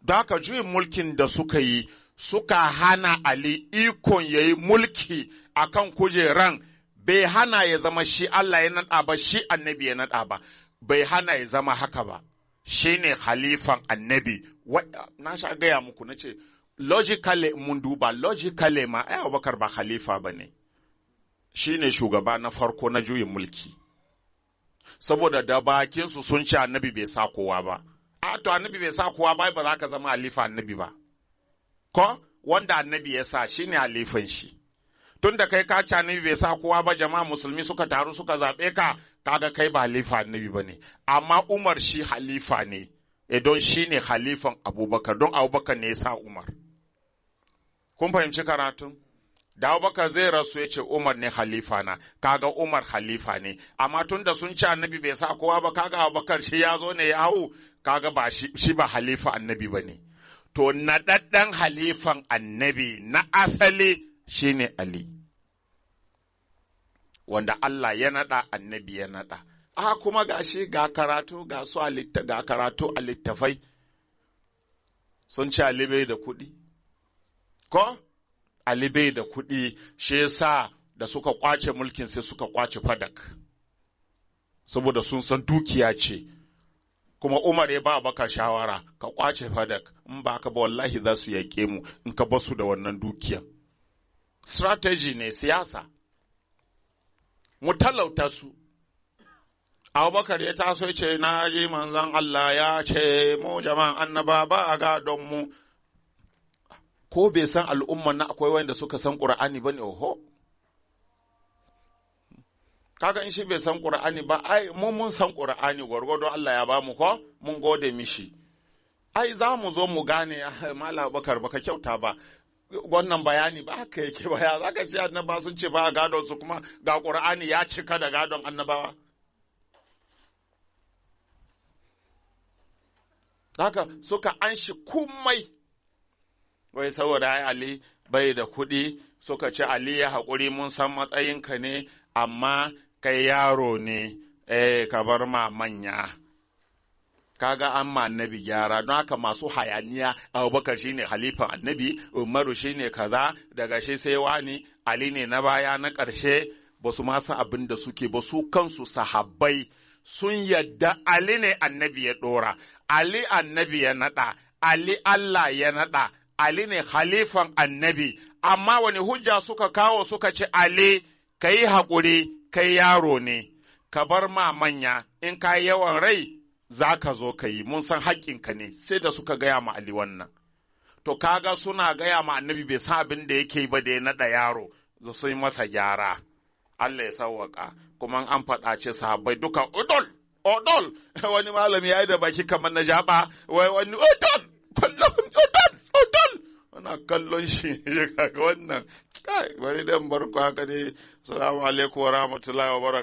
Don haka juyin mulkin da suka yi, suka hana Ali ikon ya yi mulki akan kujeran, bai hana ya zama shi Allah ya naɗa ba, shi annabi ya naɗa ba, bai hana ya zama haka ba. Shi ne halifan Annabi. Na sha gaya muku na ce, logically mun duba, logically ma ai Abubakar ba halifa ba ne. Shi ne shugaba na farko na juyin mulki. Saboda da bakinsu sun ce Annabi bai sa kowa ba. To Annabi bai sa kowa ba, ba za ka zama halifa Annabi ba. Ko wanda Annabi ya sa shi ne halifan shi. Tun da kai ka ci Annabi bai sa kowa ba, jama'a musulmi suka taru suka zaɓe ka, kaga kai ba halifa Annabi ba ne. Amma Umar shi halifa ne, don shi ne halifan Abubakar, don Abubakar ne ya sa Umar. Kun fahimci karatun? Da Abubakar zai rasu ya ce Umar ne halifa na, kaga Umar halifa ne. Amma tun da sun ci Annabi bai sa kowa ba, kaga Abubakar shi ya zo ne ya hau, kaga ba shi ba halifa Annabi ba ne. To, naɗaɗɗen halifan Annabi na asali shi ne Ali, wanda Allah ya naɗa, Annabi ya naɗa. Kuma ga shi ga karatu, ga karatu a littafai, sun ci Ali bai da kuɗi. Ko? Ali bai da kuɗi, shi yasa da suka kwace mulkin sai suka kwace Fadak, saboda sun san dukiya ce, kuma Umar ya ba Bakar shawara ka kwace Fadak, in ba ka ba wallahi za su yaƙe mu in ka basu da wannan dukiya. Strategy ne, siyasa, mu talauta su. Abubakar ya taso ya ce, na ji manzon Allah ya ce mu jama'an annaba ba a gadon mu. Ko bai san al'umman na akwai wanda suka san Qur'ani ba ne, oho. Kaga in shi bai san Qur'ani ba, ai mun san Qur'ani gwargwado Allah ya ba mu ko mun gode mishi. Ai za mu zo mu gane Malam Abubakar baka kyauta ba. Wannan bayani ba haka yake ba, ya zaka ce annaba sun ce ba a gadon su kuma ga Qur'ani ya cika da gadon annabawa. Haka suka anshi kumai, wai saboda ai Ali bai da kuɗi, suka ce Ali ya haƙuri mun san matsayinka ne, amma kai yaro ne, ka bar ma manya. Kaga an ma annabi gyara, don haka masu hayaniya, Abubakar shine halifan annabi, Umaru shine kaza, daga shi sai wani, Ali ne na baya na ƙarshe, ba su ma san abin da suke ba, su kansu sahabbai sun yadda Ali ne annabi ya ɗora, Ali annabi ya naɗa, Ali Allah ya naɗa, Ali ne halifan annabi, amma wani hujja suka kawo suka ce Ali, ka yi haƙuri, kai yaro ne, ka bar ma manya, in ka yi yawan rai, za ka zo ka yi, mun san haƙƙinka ne, sai da suka gaya ma Ali wannan. To kaga suna gaya ma annabi bai san abin da yake ba da ya naɗa yaro, su yi masa gyara. Allah ya sauwaka, kuma an faɗa ce sahabbai duka odol, wani malami ya yi da baki kamar na jaba, wani odol, ana kallon shi ya kaga wannan, kai, bari dan barko haka ne, salamu alaikum wa rahmatullahi wa barakatuh.